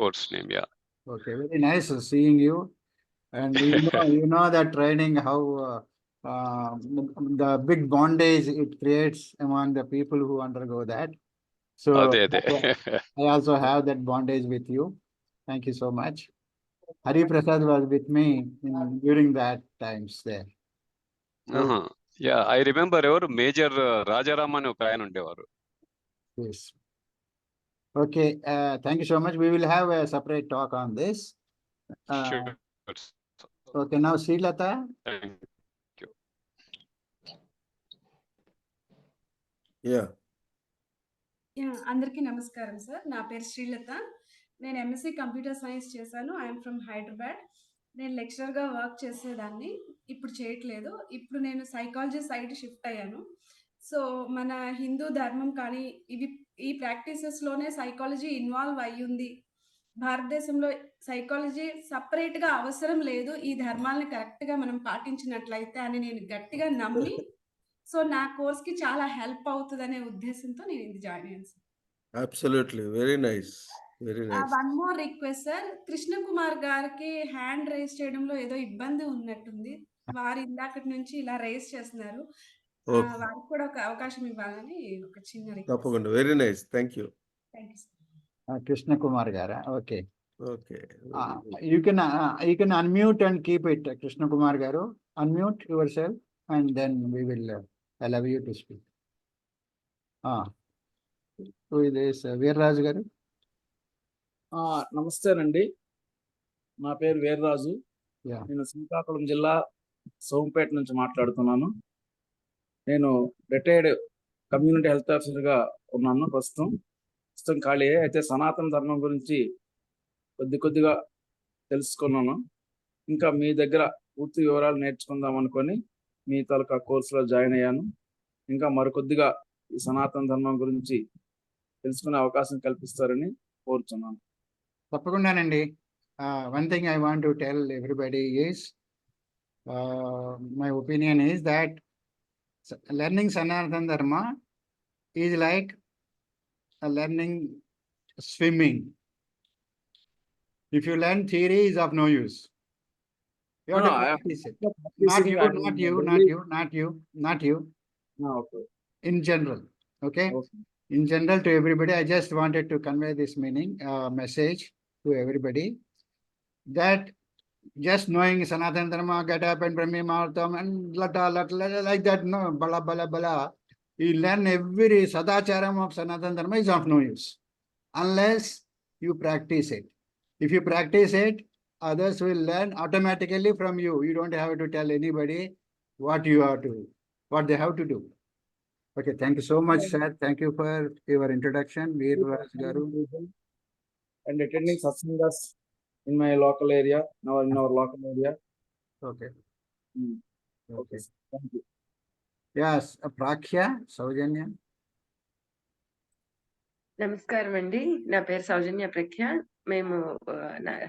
Course name, yeah. Okay, very nice seeing you. And you know that training, how the big bondage it creates among the people who undergo that. So I also have that bondage with you. Thank you so much. Hari Prasad was with me during that times there. Yeah, I remember ఎవరు major Rajaram అని ఒక ఆయన ఉండేవారు. Yes. Okay, thank you so much. We will have a separate talk on this. Sure. Okay, now Srilata. Thank you. Yeah. అందరికీ నమస్కారం sir. నా పేరు శ్రీలత. నేను ఎంఎస్సీ కంప్యూటర్ సైన్స్ చేశాను. I'm from Hyderabad. నేను లెక్చరర్గా వర్క్ చేసేదాన్ని, ఇప్పుడు చేయట్లేదు. ఇప్పుడు నేను సైకాలజీ సైడ్ షిఫ్ట్ అయ్యాను. సో మన హిందూ ధర్మం కానీ ఈ ప్రాక్టీసెస్లోనే సైకాలజీ ఇన్వాల్వ్ అయ్యింది. భారతదేశంలో సైకాలజీ సపరేట్గా అవసరం లేదు, ఈ ధర్మాలని కరెక్ట్గా మనం పాటించినట్లయితే అని నేను గట్టిగా నమ్మి, సో నా కోర్స్కి చాలా హెల్ప్ అవుతుందనే ఉద్దేశంతో నేను ఇది జాయిన్ అయ్యాను sir. Absolutely, very nice, very nice. One more request sir, Krishna Kumar గారికి హ్యాండ్ రైజ్ చేయడంలో ఏదో ఇబ్బంది ఉన్నట్టుంది. వారు ఇందాకటి నుంచి ఇలా రైజ్ చేస్తున్నారు. వారికి కూడా ఒక అవకాశం ఇవ్వాలని ఒక చిన్న రిక్వెస్ట్. తప్పకుండా, very nice, thank you. Thank you sir. Krishna Kumar Gara. Okay. Okay. You can unmute and keep it, Krishna Kumar Garu. Unmute yourself and then we will allow you to speak. Who is this? Veerraj Garu? నమస్తే అండి, నా పేరు వీర్రాజు. నేను శ్రీకాకుళం జిల్లా సోంపేట నుంచి మాట్లాడుతున్నాను. నేను retired community health ఆఫీసర్గా ఉన్నాను. ప్రస్తుతం ఖాళీ. అయితే సనాతన ధర్మం గురించి కొద్దిగా తెలుసుకున్నాను. ఇంకా మీ దగ్గర పూర్తి వివరాలు నేర్చుకుందాం అనుకొని మీ తాలూకా కోర్సులో జాయిన్ అయ్యాను. ఇంకా మరికొద్దిగా ఈ సనాతన ధర్మం గురించి తెలుసుకునే అవకాశం కల్పిస్తారని కోరుతున్నాను. తప్పకుండానండి. One thing I want to tell everybody is, my opinion is that learning Sanatana Dharma is like learning swimming. If you learn theory, is of no use. You have to practice it. Not you. Okay. In general, okay? In general, to everybody, I just wanted to convey this message to everybody, that just knowing Sanatana Dharma, get up and Brahmi Mahartam and lata like that, no, bala. You learn every Sadacharam of Sanatana Dharma is of no use unless you practice it. If you practice it, others will learn automatically from you. You don't have to tell anybody what they have to do. Okay, thank you so much, sir. Thank you for your introduction, Veerraj Garu. And attending satsangas in my local area, in our local area. Okay. Okay. Thank you. Yes, Prakhya, Saujanya. నమస్కారం అండి, నా పేరు సౌజన్య ప్రఖ్య. మేము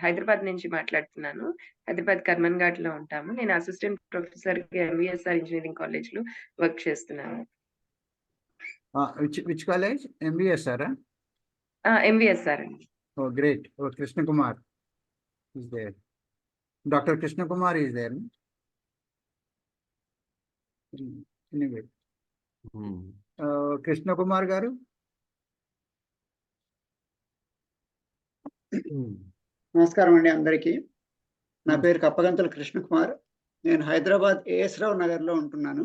హైదరాబాద్ నుంచి మాట్లాడుతున్నాను. హైదరాబాద్ కర్మన్ ఘాట్ లో ఉంటాము. నేను assistant professor MVSR engineering college లో వర్క్ చేస్తున్నాను. Which college? MVSR? MVSR అండి. Oh, great. Oh, Krishna Kumar is there. Dr. Krishna Kumar is there. Anyway. Krishna Kumar Garu. నమస్కారం అండి అందరికీ. నా పేరు కప్పగంతుల కృష్ణ కుమార్. నేను హైదరాబాద్ ఏఎస్ రావు నగర్లో ఉంటున్నాను.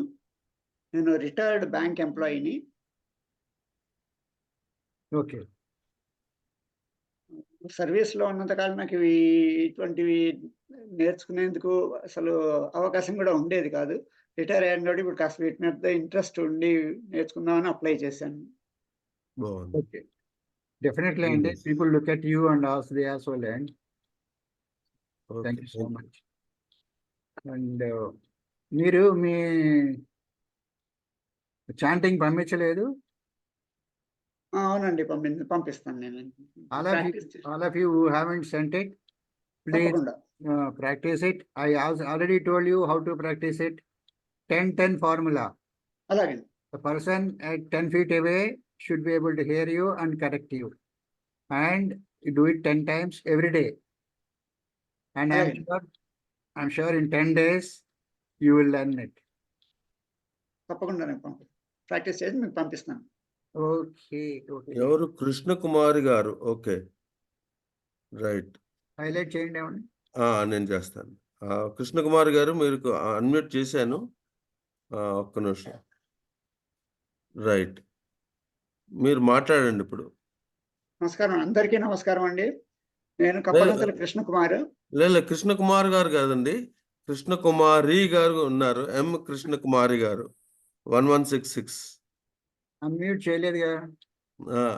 నేను రిటైర్డ్ బ్యాంక్ ఎంప్లాయీని. ఓకే. సర్వీస్లో ఉన్నంతకాలం నాకు ఇటువంటివి నేర్చుకునేందుకు అసలు అవకాశం కూడా ఉండేది కాదు. రిటైర్ అయ్యాను కాబట్టి ఇప్పుడు కాస్త వీటి మీద ఇంట్రెస్ట్ ఉండి నేర్చుకుందామని అప్లై చేశాను. ఓకే, డెఫినెట్లీ అండి. People look at you and also they also learn. Thank you so much. And మీరు మీ చాంటింగ్ పంపించలేదు? అవునండి, పంపిస్తాను నేను. All of you who haven't sent it, please practice it. I already told you how to practice it. 10-10 formula. Alage. The person at 10 feet away should be able to hear you and correct you. And you do it 10 times every day. And I'm sure in 10 days you will learn it. తప్పకుండా practice చేసి మీకు పంపిస్తాను. Okay. ఎవరు? కృష్ణ కుమారి గారు. Okay, right. Highlight చేయండి ఏమండి. నేను చేస్తాను. కృష్ణ కుమారి గారు, మీరు అన్మ్యూట్ చేశాను. ఒక్క నిమిషం. రైట్, మీరు మాట్లాడండి ఇప్పుడు. నమస్కారం, అందరికీ నమస్కారం అండి. నేను కప్పనంతల కృష్ణ కుమార్. లేదు, కృష్ణ కుమార్ గారు కాదండి, కృష్ణ కుమారి గారు ఉన్నారు. ఎం కృష్ణ కుమారి గారు 1166. అన్మ్యూట్ చేయలేదు కదా.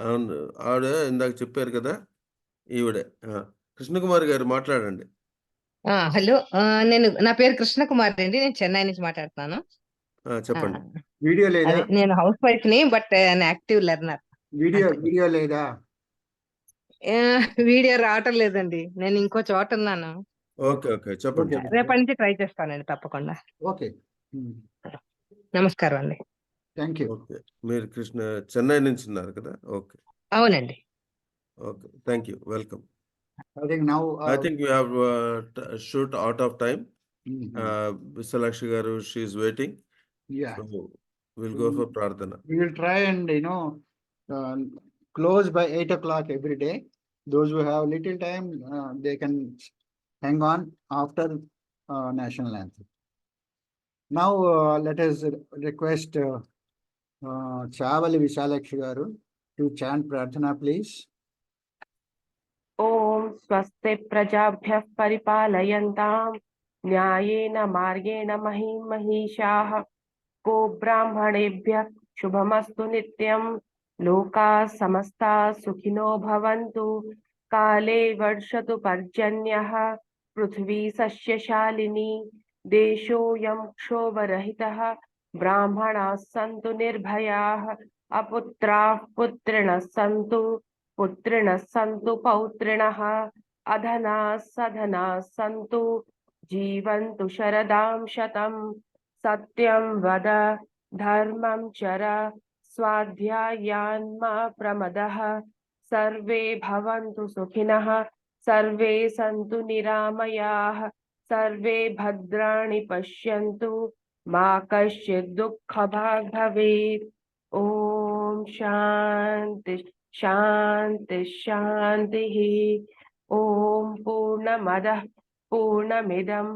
అవును, ఆవిడ ఇందాక చెప్పారు కదా, ఈవిడే. కృష్ణకుమారి గారు మాట్లాడండి. హలో, నా పేరు కృష్ణ కుమార్ అండి. నేను చెన్నై నుంచి మాట్లాడుతున్నాను. చెప్పండి. వీడియో లేదా? నేను హౌస్ వైఫ్ ని, బట్ యాక్టివ్ లెర్నర్. వీడియో లేదా? వీడియో రావటం లేదండి. నేను ఇంకో చోట ఉన్నాను. ఓకే, చెప్పండి. రేపటి నుంచి ట్రై చేస్తానండి తప్పకుండా. ఓకే, నమస్కారం అండి. Thank you. ఓకే, మీరు చెన్నై నుంచి ఉన్నారు కదా. ఓకే, అవునండి. Okay, thank you, welcome. I think we have shoot out of time. Visalakshi garu, she is waiting. Yeah. So we'll go for Prarthana. We will try and close by 8 o'clock every day. Those who have little time, they can hang on after national anthem. Now let us request Chavali Visalakshi garu to chant Prarthana, please. ఓం స్వస్తి ప్రజాభ్యః పరిపాలయంతాం న్యాయేన మార్గేణ మహీమహీషాః go బ్రాహ్మణేభ్యః శుభమస్తు నిత్యం లోకాః సమస్తాః సుఖినో భవంతు కాలే వర్షతు పర్జన్యః పృథివీ సస్యశాలినీ దేశోऽयं క్షోభరహితः బ్రాహ్మణాः సంతు నిర్భయాः అపుత్రాः పుత్రిణः సంతు పుత్రిణः సంతు పౌత్రిణः అధనాः సధనాः సంతు జీవంతు శరదాం శతం సత్యం వద ధర్మం చర స్వాధ్యాయాన్ మా ప్రమదః సర్వే భవంతు సుఖినః సర్వే సంతు నిరామయాః సర్వే భద్రాణి పశ్యంతు మా కశ్చిద్ దుఃఖభాగ్ భవేత్. ఓం శాంతి శాంతి శాంతి. ఓం పూర్ణమదః పూర్ణమిదం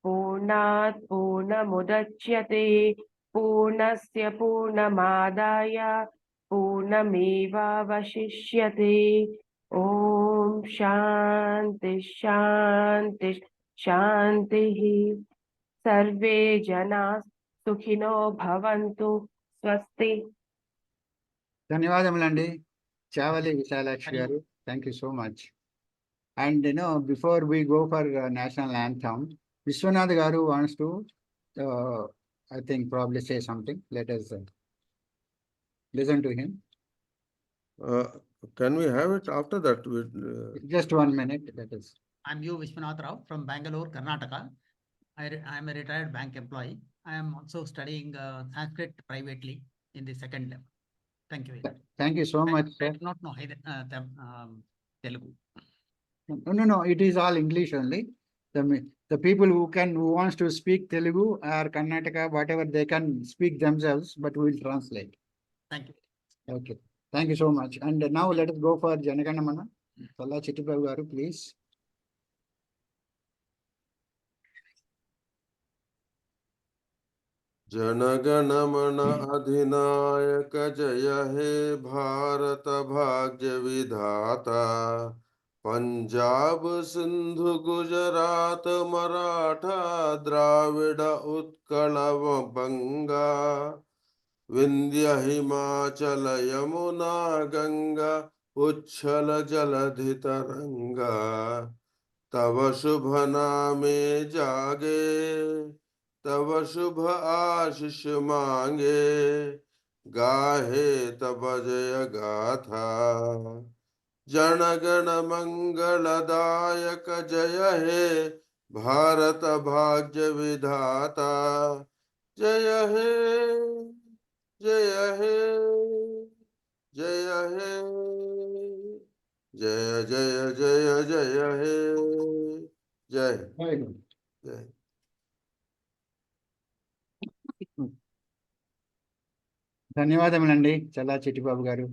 పూర్ణాత్ పూర్ణముదచ్యతే పూర్ణస్య పూర్ణమాదాయ పూర్ణమేవావశిష్యతే. ఓం శాంతి శాంతి శాంతి. సర్వే జనాః సుఖినో భవంతు. స్వస్తి. ధన్యవాదములండి చావలి విశాలాక్షి గారు. Thank you so much. And before we go for national anthem, Vishwanath garu wants to I think probably say something. Let us listen to him. Can we have it after that? Just 1 minute. That is. I'm U. Vishwanath Rao from Bangalore, Karnataka. I am a retired bank employee. I am also studying Sanskrit privately in the second level. Thank you. Thank you so much, sir. I do not know Telugu. No. It is all English only. The people who wants to speak Telugu or Karnataka, whatever, they can speak themselves, but we will translate. Thank you. Okay. Thank you so much. And now let us go for Janaganamana. Challa Chitti garu, please. जनगणमन अधिनायक जय हे भारत भाग्य विधाता। पंजाब सिंधु गुजरात मराठा द्राविड उत्कल बंगा। विंध्य हिमाचल यमुना गंगा उच्छल जलधि तरंगा। तव शुभ नामे जागे तव शुभ आशीष मांगे। गाहे तब जय गाथा जनगण मंगलदायक जय हे भारत भाग्य विधाता। जय हे जय हे जय हे जय जय जय जय हे जय जय। ధన్యవాదములండి చల్లా చిట్టిబాబు గారు.